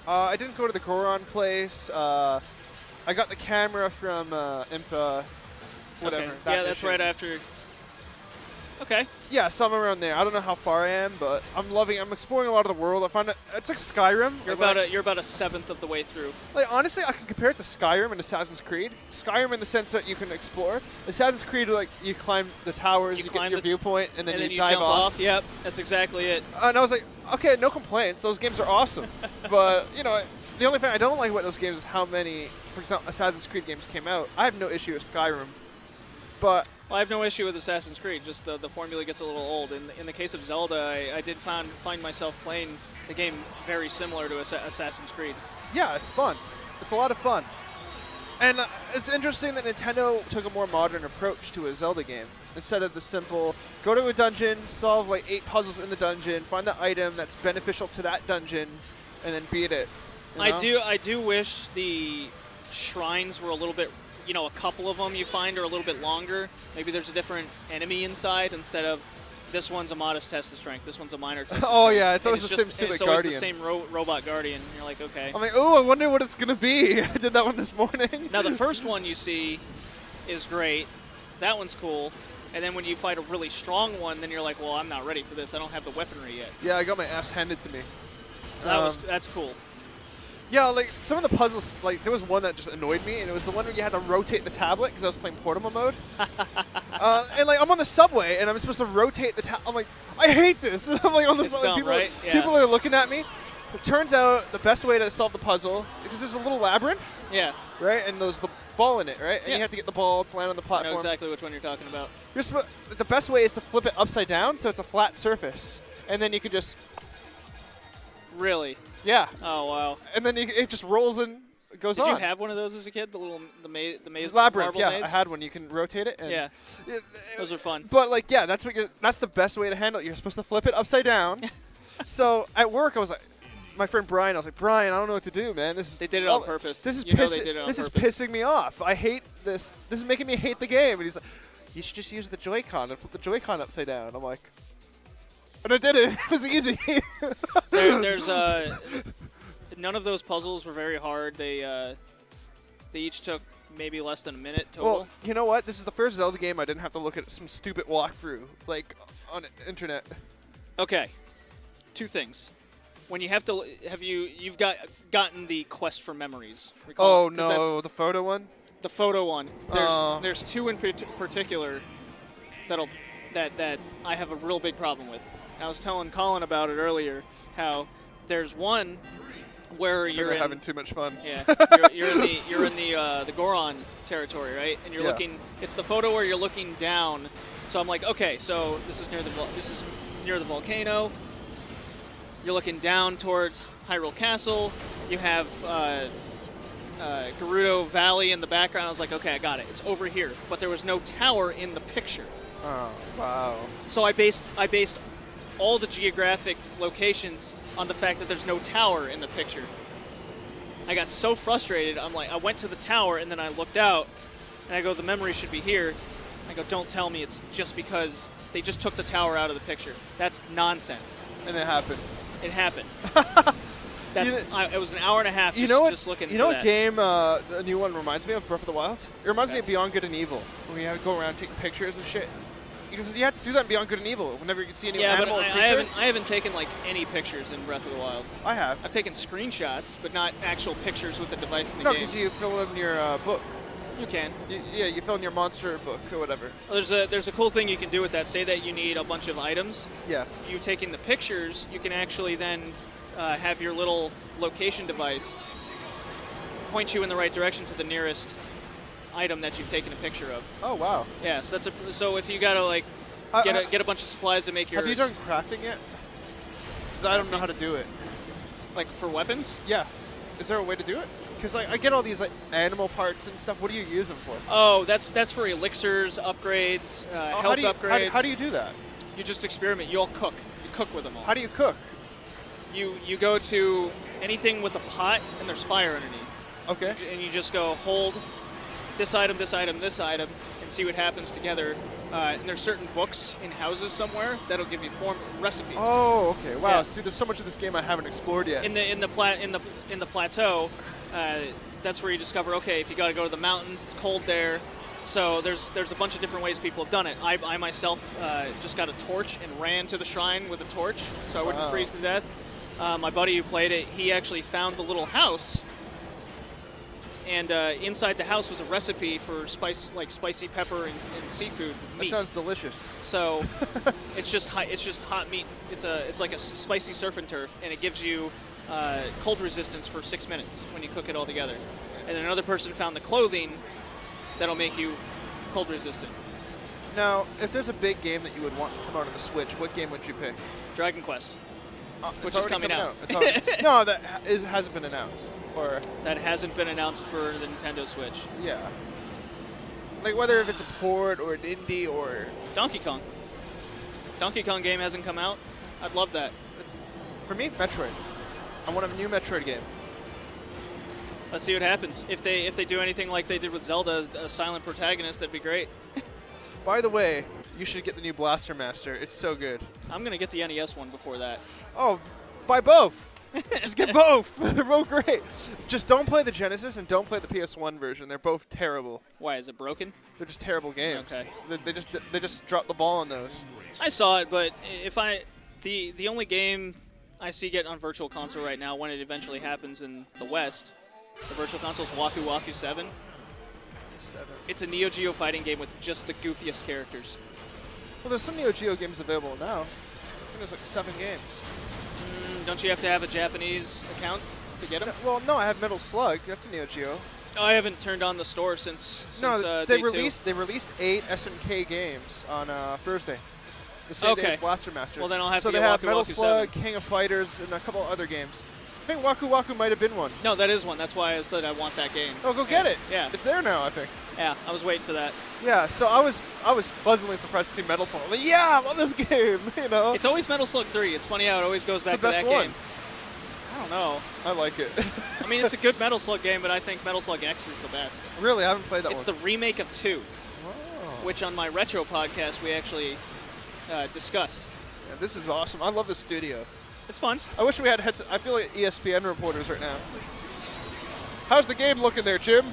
I didn't go to the Goron place. I got the camera from Impa. Whatever. Okay. That Yeah, that's mission. right after. Okay. Yeah, somewhere around there. I don't know how far I am, but I'm exploring a lot of the world. I find it's like Skyrim. You're about a seventh of the way through. Like honestly, I can compare it to Skyrim and Assassin's Creed. Skyrim in the sense that you can explore. Assassin's Creed, like you climb the towers, you get your viewpoint, and then you dive jump off. Yep, that's exactly it. And I was like, okay, no complaints. Those games are awesome. But the only thing I don't like about those games is how many, for example, Assassin's Creed games came out. I have no issue with Skyrim, but. Well, I have no issue with Assassin's Creed, just the formula gets a little old. In the case of Zelda, I did find myself playing the game very similar to Assassin's Creed. Yeah, it's fun. It's a lot of fun. And it's interesting that Nintendo took a more modern approach to a Zelda game. Instead of the simple, go to a dungeon, solve like 8 puzzles in the dungeon, find the item that's beneficial to that dungeon, and then beat it. You know? I do wish the shrines were a little bit, a couple of them you find are a little bit longer. Maybe there's a different enemy inside instead of this one's a modest test of strength, this one's a minor test of Oh strength. yeah, it's always And the same stupid it's always Guardian. the same robot Guardian. You're like, okay. I'm like, oh, I wonder what it's going to be. I did that one this morning. Now the first one you see is great. That one's cool. And then when you fight a really strong one, then you're like, well, I'm not ready for this. I don't have the weaponry yet. Yeah, I got my ass handed to me. So that's cool. Yeah, like some of the puzzles, like there was one that just annoyed me, and it was the one where you had to rotate the tablet because I was playing portable mode. And like I'm on the subway, and I'm supposed to rotate the tablet. I'm like, I hate this. I'm like on the subway. Dumb, People, right? Yeah. people are looking at me. It turns out the best way to solve the puzzle, because there's a little labyrinth, Yeah. right? And there's the ball in it, right? And Yeah. you have to get the ball to land on the I platform. know exactly which one you're talking about. The best way is to flip it upside down so it's a flat surface. And then you can just, Really? yeah. Oh, wow. And then it just rolls and goes Did on. you have one of those as a kid? The maze Labyrinth, marble yeah, maze? I had one. You can rotate it. And Yeah. Those are fun. But like, yeah, that's the best way to handle it. You're supposed to flip it upside down. So at work, I was like, my friend Brian, I was like, Brian, I don't know what to do, man. They did it on purpose. This is You know they did it on This is purpose. pissing me off. I hate this. This is making me hate the game. And he's like, you should just use the Joy-Con and flip the Joy-Con upside down. I'm like, and I did it. It was easy. There's none of those puzzles were very hard. They each took maybe less than a minute total. Well, you know what? This is the first Zelda game I didn't have to look at some stupid walkthrough like on the internet. Okay, 2 things. When you you've gotten the quest for memories. Oh 'cause no, the photo one. the photo one. Oh. There's 2 in particular that'll that I have a real big problem with. I was telling Colin about it earlier, how there's one where you're having too much fun. Yeah, you're in the Goron territory, right? And you're looking. It's the photo where you're looking down. So I'm like, okay, so this is near the volcano. You're looking down towards Hyrule Castle. You have Gerudo Valley in the background. I was like, okay, I got it. It's over here. But there was no tower in the picture. Oh, wow. So I based all the geographic locations on the fact that there's no tower in the picture. I got so frustrated. I'm like, I went to the tower and then I looked out and I go, the memory should be here. I go, don't tell me it's just because they just took the tower out of the picture. That's nonsense. And it happened. It happened. It was an hour and a half just looking You know for what that. game the new one reminds me of? Breath of the Wild? It reminds me of Beyond Good and Evil, when you have to go around taking pictures of shit. Because you have to do that in Beyond Good and Evil. Whenever you can see any animal or creature. I haven't taken like any pictures in Breath of the Wild. I have. I've taken screenshots, but not actual pictures with the device in the No, game. because you fill in your book. You can. You fill in your monster book or whatever. Well, there's a cool thing you can do with that. Say that you need a bunch of items. Yeah. You taking the pictures, you can actually then have your little location device point you in the right direction to the nearest item that you've taken a picture of. Oh wow. Yeah, so so if you gotta like get a bunch of supplies to make your. Have you done crafting yet? Because I don't know how to do it. Like for weapons? Yeah. Is there a way to do it? Because I get all these like animal parts and stuff. What do you use them for? Oh, that's for elixirs, upgrades, health upgrades. How do you do that? You just experiment. You all cook. You cook with them all. How do you cook? You go to anything with a pot and there's fire underneath. Okay. And you just go hold this item, this item, this item, and see what happens together. And there's certain books in houses somewhere that'll give you recipes. Oh, okay. Wow. Yeah. See, there's so much of this game I haven't explored yet. In the plateau, that's where you discover. Okay, if you got to go to the mountains, it's cold there. So there's a bunch of different ways people have done it. I myself just got a torch and ran to the shrine with a torch, so I wouldn't freeze to death. My buddy who played it, he actually found the little house, and inside the house was a recipe for spicy pepper and seafood meat. That sounds delicious. So it's just hot meat. It's like a spicy surf and turf, and it gives you cold resistance for 6 minutes when you cook it all together. And then another person found the clothing that'll make you cold resistant. Now, if there's a big game that you would want to come out on the Switch, what game would you pick? Dragon Quest. Which is coming out. It's already, no, that hasn't been announced. Or that hasn't been announced for the Nintendo Switch. Yeah. Like whether if it's a port or an indie or Donkey Kong. Donkey Kong game hasn't come out. I'd love that. For me, Metroid. I want a new Metroid game. Let's see what happens. If they do anything like they did with Zelda, a silent protagonist, that'd be great. By the way, you should get the new Blaster Master. It's so good. I'm gonna get the NES one before that. Oh, buy both. Just get both. They're both great. Just don't play the Genesis and don't play the PS1 version. They're both terrible. Why, is it broken? They're just terrible games. Okay. They just dropped the ball on those. I saw it, but the only game I see get on Virtual Console right now, when it eventually happens in the West, the Virtual Console is Waku Waku 7. It's a Neo Geo fighting game with just the goofiest characters. Well, there's some Neo Geo games available now. I think there's like 7 games. Don't you have to have a Japanese account to get them? Well, no, I have Metal Slug. That's a Neo Geo. Oh, I haven't turned on the store since they day released 8 SNK games on Thursday. The same day as Blaster Master. Well, then I'll have to get Waku Metal Waku 7. Slug, King of Fighters, and a couple other games. I think Waku Waku might have been one. No, that is one. That's why I said I want that game. Oh, go get it. Yeah. It's there now, I think. Yeah, I was waiting for that. Yeah, so I was pleasantly surprised to see Metal Slug. I'm like, yeah, I love this game, you know. It's always Metal Slug 3. It's funny how it always goes back to that one. game. I don't know. I like it. I mean, it's a good Metal Slug game, but I think Metal Slug X is the best. Really? I haven't played that It's one. the remake of 2, which on my Retro podcast we actually discussed. Yeah, this is awesome. I love the studio. It's fun. I wish we had headsets. I feel like ESPN reporters right now. How's the game looking there, Jim?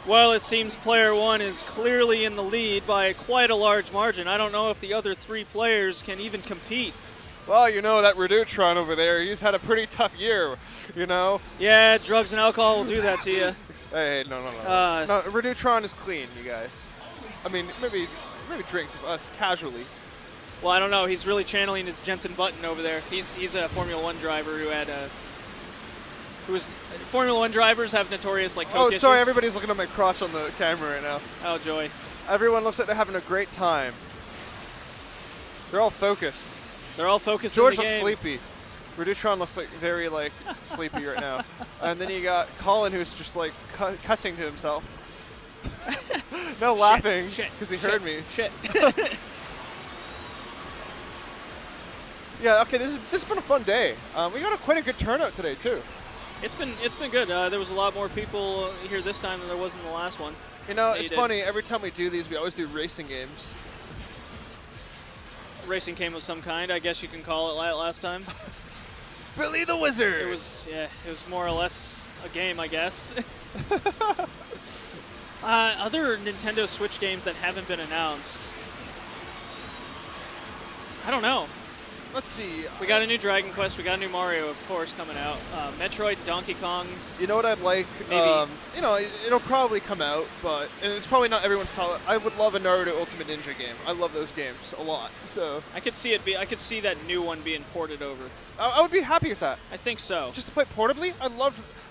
Well, it seems player 1 is clearly in the lead by quite a large margin. I don't know if the other 3 players can even compete. Well, you know, that Redutron over there, he's had a pretty tough year, you know? Yeah, drugs and alcohol will do that to you. Hey, no. No, Redutron is clean, you guys. I mean, maybe maybe drinks with us casually. Well, I don't know. He's really channeling his Jensen Button over there. He's a Formula One driver Formula One drivers have notorious like. Oh, coke sorry, issues. everybody's looking at my crotch on the camera right now. Oh, joy. Everyone looks like they're having a great time. They're all focused. They're all focused. George in the looks game. sleepy. Redutron looks like very like sleepy right now. And then you got Colin, who's just like cussing to himself. No laughing because he heard me. Shit. Yeah. Okay. This has been a fun day. We got quite a good turnout today too. It's been good. There was a lot more people here this time than there was in the last one. You know, it's funny. Every time we do these, we always do racing games. Racing game of some kind, I guess you can call it last time. Billy the Wizard. It was more or less a game, I guess. Other Nintendo Switch games that haven't been announced. I don't know. Let's see. We got a new Dragon Quest. We got a new Mario, of course, coming out. Metroid, Donkey Kong. You know what I'd like? Maybe. You know, it'll probably come out, and it's probably not everyone's talent. I would love a Naruto Ultimate Ninja game. I love those games a lot. So I could see that new one being ported over. I would be happy with that. I think so. Just to play it portably,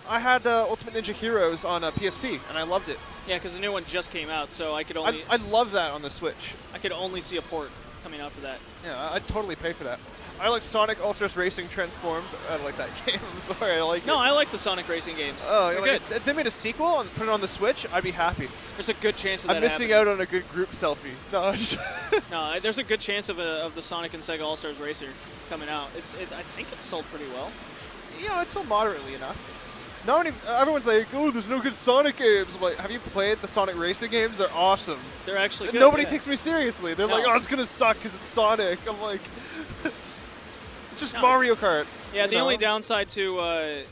I had Ultimate Ninja Heroes on PSP, and I loved it. Yeah, because the new one just came out, so I could only. I love that on the Switch. I could only see a port coming out for that. Yeah, I'd totally pay for that. I like Sonic All-Stars Racing Transformed. I like that game. I'm sorry, I like it. No, I like the Sonic racing games. Oh, they're like good. If they made a sequel and put it on the Switch, I'd be happy. There's a good chance of that I'm missing happening. out on a good group selfie. No, No, there's a good chance of the Sonic and Sega All-Stars Racer coming out. I think it's sold pretty well. You know, it's sold moderately enough. Not many, everyone's like, oh, there's no good Sonic games. I'm like, have you played the Sonic racing games? They're awesome. They're actually good. Nobody yeah. takes me seriously. They're No. like, oh, it's going to suck because it's Sonic. I'm like, just No, Mario Kart. Yeah, you the know? only downside to I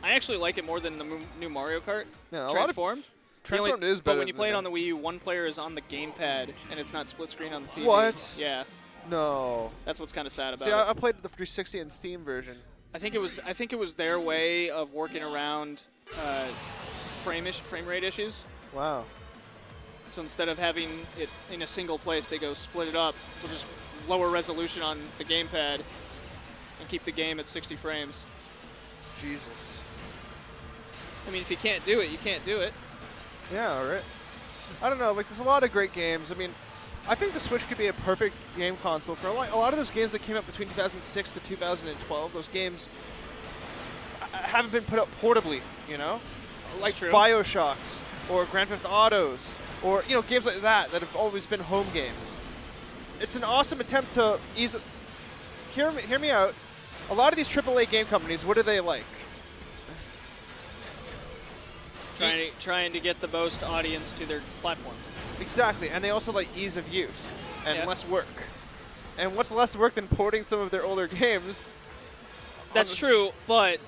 actually like it more than the new Mario Kart. Yeah, a lot of- Transformed. Transformed is But better when you than play it the- on the Wii U, one player is on the gamepad, and it's not split screen on the TV. What? Yeah, No. that's what's kind of sad about See, it. I played the 360 and Steam version. I think it was their way of working around frame rate issues. Wow. So instead of having it in a single place, they go split it up. We'll just lower resolution on the gamepad and keep the game at 60 frames. Jesus. I mean, if you can't do it, you can't do it. Yeah, all right. I don't know. Like, there's a lot of great games. I mean, I think the Switch could be a perfect game console for a lot of those games that came out between 2006 to 2012. Those games haven't been put out portably, you know? Like true. BioShocks or Grand Theft Autos or, you know, games like that have always been home games. It's an awesome attempt to ease... Hear me out. A lot of these AAA game companies, what do they like? Trying to get the most audience to their platform. Exactly, and they also like ease of use and Yeah. less work. And what's less work than porting some of their older games? That's true, but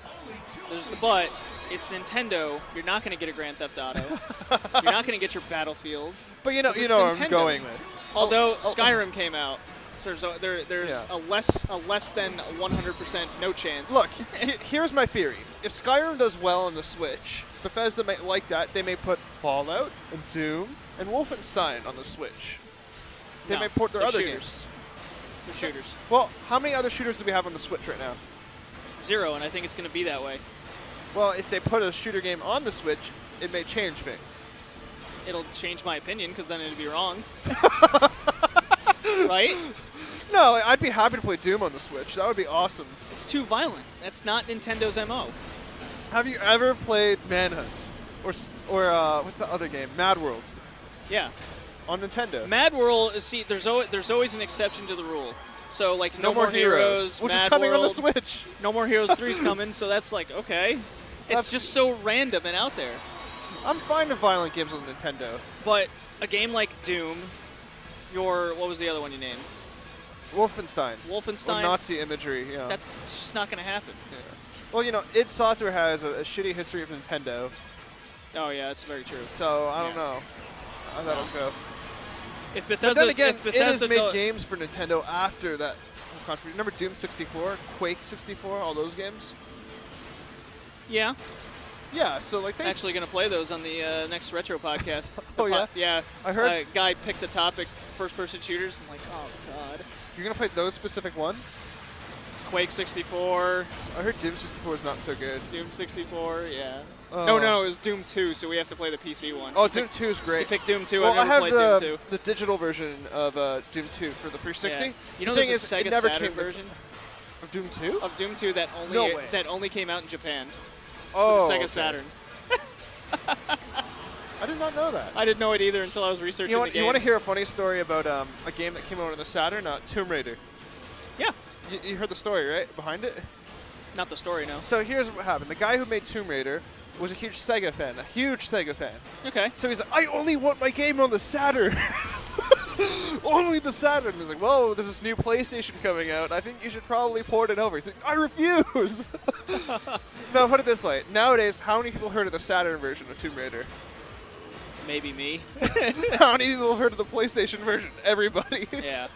there's the but. It's Nintendo. You're not going to get a Grand Theft Auto. You're not going to get your Battlefield. But you know 'cause it's where I'm Nintendo. going with. Although Skyrim came out, so there's Yeah. a less than 100% no chance. Look, here's my theory. If Skyrim does well on the Switch, Bethesda might like that. They may put Fallout and Doom and Wolfenstein on the Switch. They No, may port their they're other shooters. games. For shooters. Well, how many other shooters do we have on the Switch right now? 0, and I think it's going to be that way. Well, if they put a shooter game on the Switch, it may change things. It'll change my opinion because then it'd be wrong. Right? No, I'd be happy to play Doom on the Switch. That would be awesome. It's too violent. That's not Nintendo's MO. Have you ever played Manhunt? Or what's the other game? Mad World Yeah. on Nintendo. Mad World is there's always an exception to the rule. So like No More Heroes, which Mad is coming World, on the Switch. No More Heroes 3's coming, so that's like okay. It's just so random and out there. I'm fine with violent games on Nintendo. But a game like Doom, what was the other one you named? Wolfenstein. Wolfenstein. Or Nazi imagery, yeah. That's just not going to happen. Yeah. Well, you know, id Software has a shitty history of Nintendo, Oh yeah, that's very true. so I don't Yeah. know how that'll go. If Bethesda, But then again, if it has Bethesda made go- games for Nintendo after that controversy. Remember Doom 64, Quake 64, all those games? Yeah. Yeah, so like they Actually going to play those on the next retro podcast. Oh, yeah? Yeah. I heard- guy picked the topic, first-person shooters. I'm like, oh god. You're gonna play those specific ones? Quake 64, I heard Doom 64 is not so good. Doom 64, yeah. Oh. No, it was Doom 2, so we have to play the PC one. Oh, Doom 2 is He great. picked Doom 2. Well, I've I never have played Doom 2. the digital version of Doom 2 for the 360. Yeah. You know the thing there's is, a it Sega never Saturn came version of Doom 2? of Doom 2 that No way. only came out in Japan. Oh, For the Sega okay. Saturn. I did not know that. I didn't know it either until I was researching You the want, game. you want to hear a funny story about a game that came out on the Saturn, Tomb Raider? Yeah. You heard the story, right, behind it? Not the story, no. So here's what happened. The guy who made Tomb Raider was a huge Sega fan. Okay. So he's like, I only want my game on the Saturn. Only the Saturn. He's like, well, there's this new PlayStation coming out. I think you should probably port it over. He's like, I refuse. No, put it this way. Nowadays, how many people heard of the Saturn version of Tomb Raider? Maybe me. How many people have heard of the PlayStation version? Everybody. Yeah.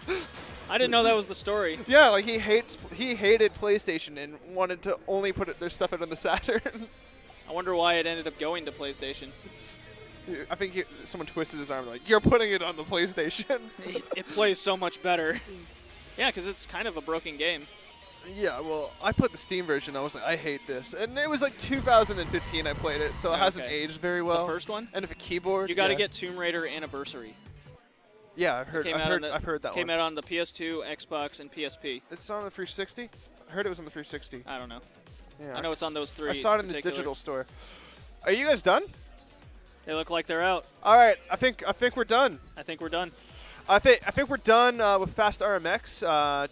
I didn't know that was the story. Yeah, like he hated PlayStation and wanted to only put their stuff out on the Saturn. I wonder why it ended up going to PlayStation. I think someone twisted his arm like, you're putting it on the PlayStation. It plays so much better. Yeah, because it's kind of a broken game. Yeah, well, I put the Steam version. I was like, I hate this. And it was like 2015 I played it, so it hasn't Okay. aged very well. The first one? And if a keyboard. You got to yeah. get Tomb Raider Anniversary. Yeah, I've heard that Came one. out on the PS2, Xbox, and PSP. It's on the 360? I heard it was on the 360. I don't know. Yeah, I know it's on those three. I saw it in the particular. digital store. Are you guys done? They look like they're out. All right, I think we're done. I think we're done. I think we're done with Fast RMX.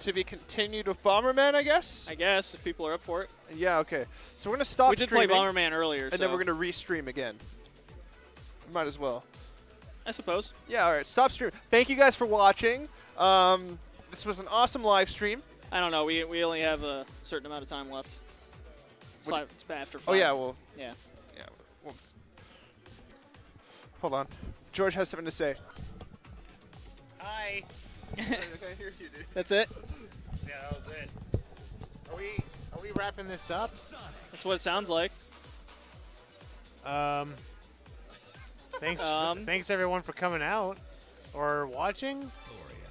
To be continued with Bomberman, I guess. I guess if people are up for it. Yeah. Okay. So we're gonna stop. We did play streaming, Bomberman earlier, and then we're gonna restream again. Might as well. I suppose. Yeah. All right. Stop streaming. Thank you guys for watching. This was an awesome live stream. I don't know. We only have a certain amount of time left. It's What- five. It's after 5. Oh yeah. Well. Yeah. Yeah. Well, hold on. George has something to say. Hi. That's it. Yeah, that was it. Are we wrapping this up? That's what it sounds like. Thanks everyone for coming out or watching. You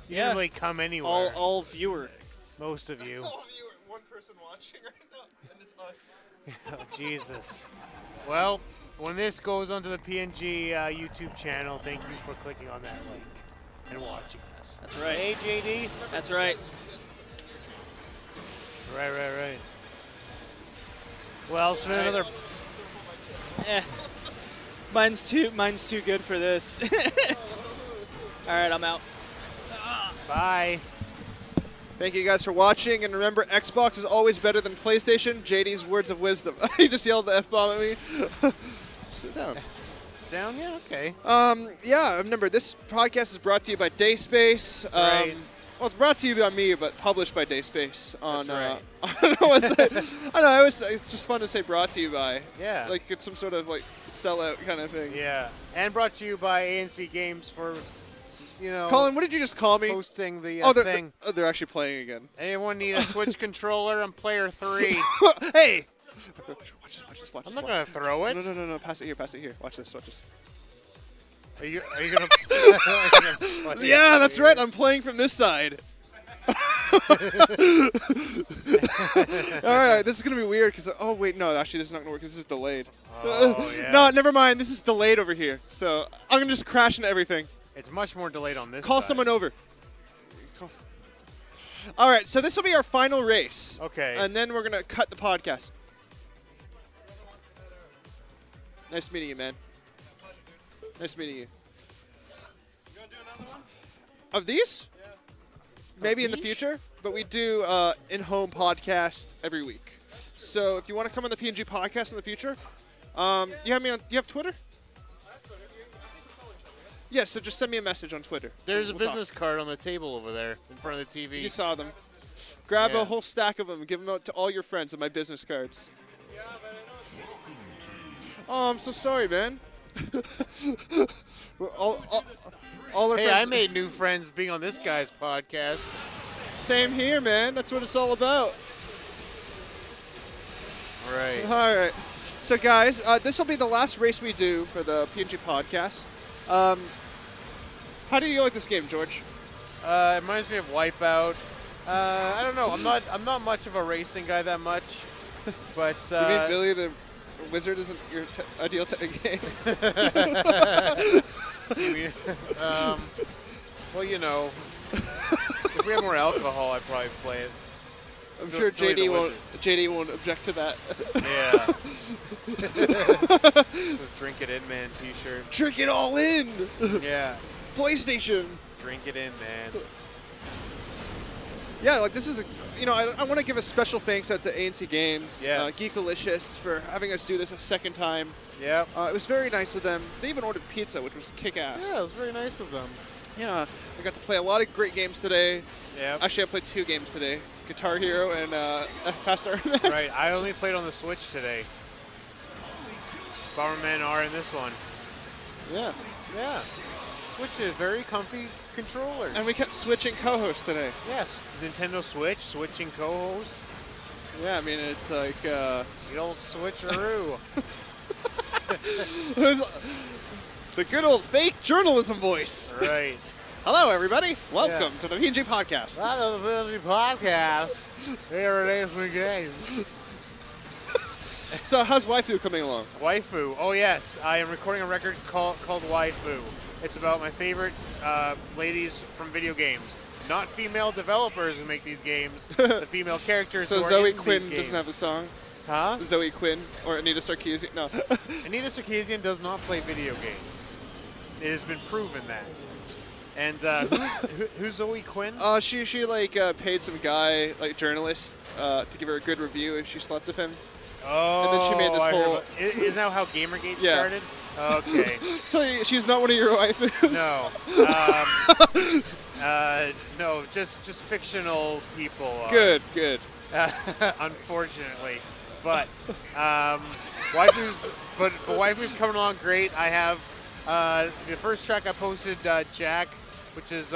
Yeah. didn't really come anywhere. All viewer. Most of you. One person watching right now, and it's us. Oh, Jesus. Well, when this goes onto the PNG YouTube channel, thank you for clicking on that link and watching this. That's right. Hey, JD. That's right. Right. Well, it's been another. Mine's too good for this. All right, I'm out. Bye. Thank you guys for watching, and remember, Xbox is always better than PlayStation. JD's words of wisdom. He just yelled the F-bomb at me. Sit down. Down? Yeah, okay. Yeah, remember, this podcast is brought to you by Dayspace. Right. Well, it's brought to you by me, but published by Dayspace. On, That's right. I don't know what to say. I know, it's just fun to say brought to you by. Yeah. Like, it's some sort of, like, sellout kind of thing. Yeah. And brought to you by ANC Games for, Colin, what did you just call me? hosting the they're, thing. they're actually playing again. Anyone need a Switch controller and player 3? Hey! Watch I'm not going to throw it. No. Pass it here. Watch this. Are you going to... Yeah, that's right. I'm playing from this side. All right, this is going to be weird because... Oh, wait, no. Actually, this is not going to work because this is delayed. Oh, yeah. No, never mind. This is delayed over here. So I'm going to just crash into everything. It's much more delayed on this Call side. someone over. All right, so this will be our final race. Okay. And then we're going to cut the podcast. Nice meeting you, man. Nice meeting you. You want to do another one? Of these? Yeah. Maybe in the future, but we do in-home podcast every week. So if you want to come on the PNG podcast in the future, you have Twitter? Yeah, so just send me a message on Twitter. There's a We'll business card on the table over there in front of the TV. You saw them. Grab Yeah. a whole stack of them and give them out to all your friends of my business cards. Yeah, but I know Oh, I'm so sorry, man. We're all our Hey, friends. I made new friends being on this guy's podcast. Same here, man. That's what it's all about. Right. All right. So guys, this will be the last race we do for the PNG podcast. How do you like this game, George? It reminds me of Wipeout. I don't know. I'm not much of a racing guy that much, but You mean Billy the Wizard isn't your ideal game? well, you know, if we had more alcohol, I'd probably play it. I'm sure JD won't object to that. Yeah. Drink it in, man. T-shirt. Drink it all in. Yeah. PlayStation. Drink it in, man. Yeah, like this is a, I want to give a special thanks out to ANC Games, Yes. Geekalicious for having us do this a second time. Yeah. It was very nice of them. They even ordered pizza, which was kick-ass. Yeah, it was very nice of them. I got to play a lot of great games today. Yeah. Actually, I played 2 games today. Guitar Hero and FAST RMX. Right, I only played on the Switch today. Bomberman R in this one. Yeah. Yeah. Which is very comfy controllers. And we kept switching co-hosts today. Yes, Nintendo Switch, switching co-hosts. Yeah, I mean, it's like... The old switcheroo. The good old fake journalism voice. Right. Hello, everybody. Welcome to the PNG podcast. Welcome to the podcast. Here it is again. So, how's Waifu coming along? Waifu. Oh, yes. I am recording a record called Waifu. It's about my favorite ladies from video games. Not female developers who make these games. The female characters So who are Zoe in Quinn these doesn't games. have a song? Huh? Zoe Quinn or Anita Sarkeesian? No. Anita Sarkeesian does not play video games. It has been proven that. And who's Zoe Quinn? She like paid some guy, like journalist, to give her a good review and she slept with him. Oh, And then she made this whole... Is that how Gamergate Yeah. started? Okay. So she's not one of your waifus? No. No, just fictional people. Good. Unfortunately. But waifu's coming along great. I have the first track I posted, Jack, which is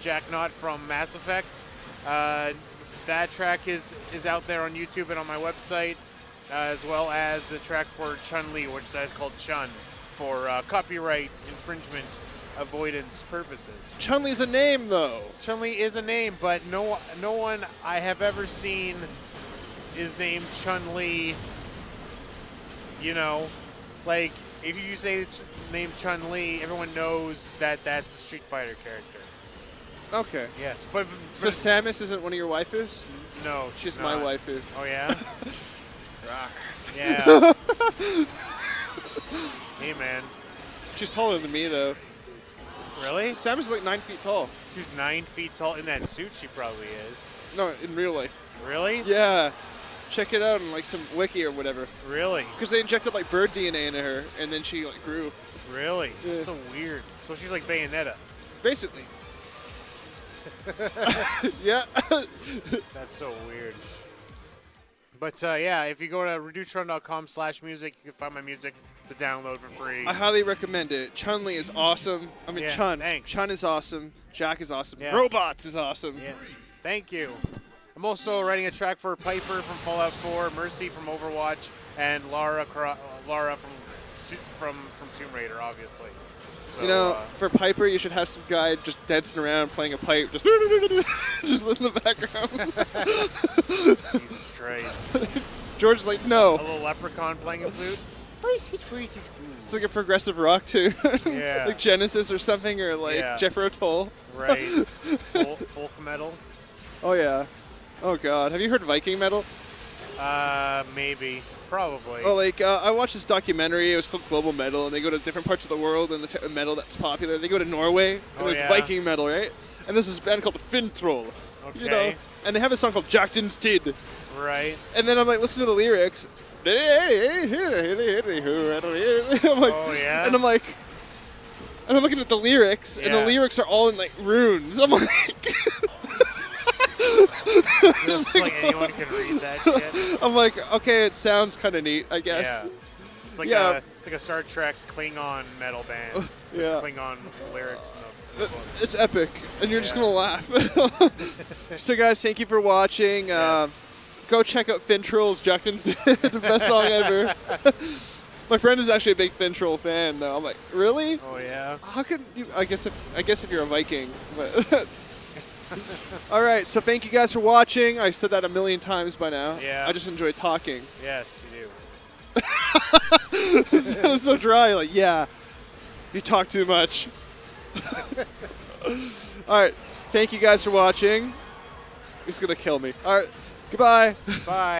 Jack Knott from Mass Effect. That track is out there on YouTube and on my website, as well as the track for Chun-Li, which is called Chun, for copyright infringement avoidance purposes. Chun-Li's a name, though. Chun-Li is a name, but no one I have ever seen is named Chun-Li. You know, like if you say it's named Chun-Li, everyone knows that that's a Street Fighter character. Okay. Yes, but So Samus isn't one of your waifus? No, She's my waifu. Oh yeah. Yeah. Hey man. She's taller than me, though. Really? Samus is like 9 feet tall. She's 9 feet tall. In that suit, she probably is. No, in real life. Really? Yeah. Check it out on like some wiki or whatever. Really? Because they injected like bird DNA into her, and then she like grew. Really? Yeah. That's so weird. So she's like Bayonetta. Basically. Yeah. That's so weird. But yeah, if you go to reducetron.com/music, you can find my music to download for free. I highly recommend it. Chun-Li is awesome. I mean, Yeah, Chun. thanks. Chun is awesome. Jack is awesome. Yeah. Robots is awesome. Yeah. Thank you. I'm also writing a track for Piper from Fallout 4, Mercy from Overwatch, and Lara from Tomb Raider, obviously. So, You know, for Piper, you should have some guy just dancing around playing a pipe, just just in the background. Jesus Christ. George's like, no. A little leprechaun playing a flute. It's like a progressive rock tune. Yeah. Like Genesis or something, or like Yeah. Jethro Tull. Right. Folk metal. Oh yeah. Oh god. Have you heard Viking metal? Maybe. Probably. Oh, like I watched this documentary. It was called Global Metal, and they go to different parts of the world and the type of metal that's popular. They go to Norway, and Oh, there's yeah. Viking metal, right? And there's this band called Fintroll. Okay. You know, and they have a song called Jackton's Tid. Right. And then I'm like, listening to the lyrics. I'm like, Oh, yeah? And I'm like, and I'm looking at the lyrics, and the Yeah. lyrics are all in like runes. I'm like, Just like anyone can read that shit. I'm like, okay, it sounds kind of neat, I guess. Yeah. It's like Yeah. it's like a Star Trek Klingon metal band. Yeah. Klingon lyrics in the book. It's epic, and you're just Yeah. gonna laugh. So, guys, thank you for watching. Yes. go check out Fintroll's Juctins did. Best song ever. My friend is actually a big Fintroll fan, though. I'm like, really? Oh yeah. How could you? I guess if you're a Viking. But all right, so thank you guys for watching. I've said that a million times by now. Yeah. I just enjoy talking. Yes, you do. It sounds so dry. Like, yeah, you talk too much. All right, thank you guys for watching. He's gonna kill me. All right, goodbye. Bye.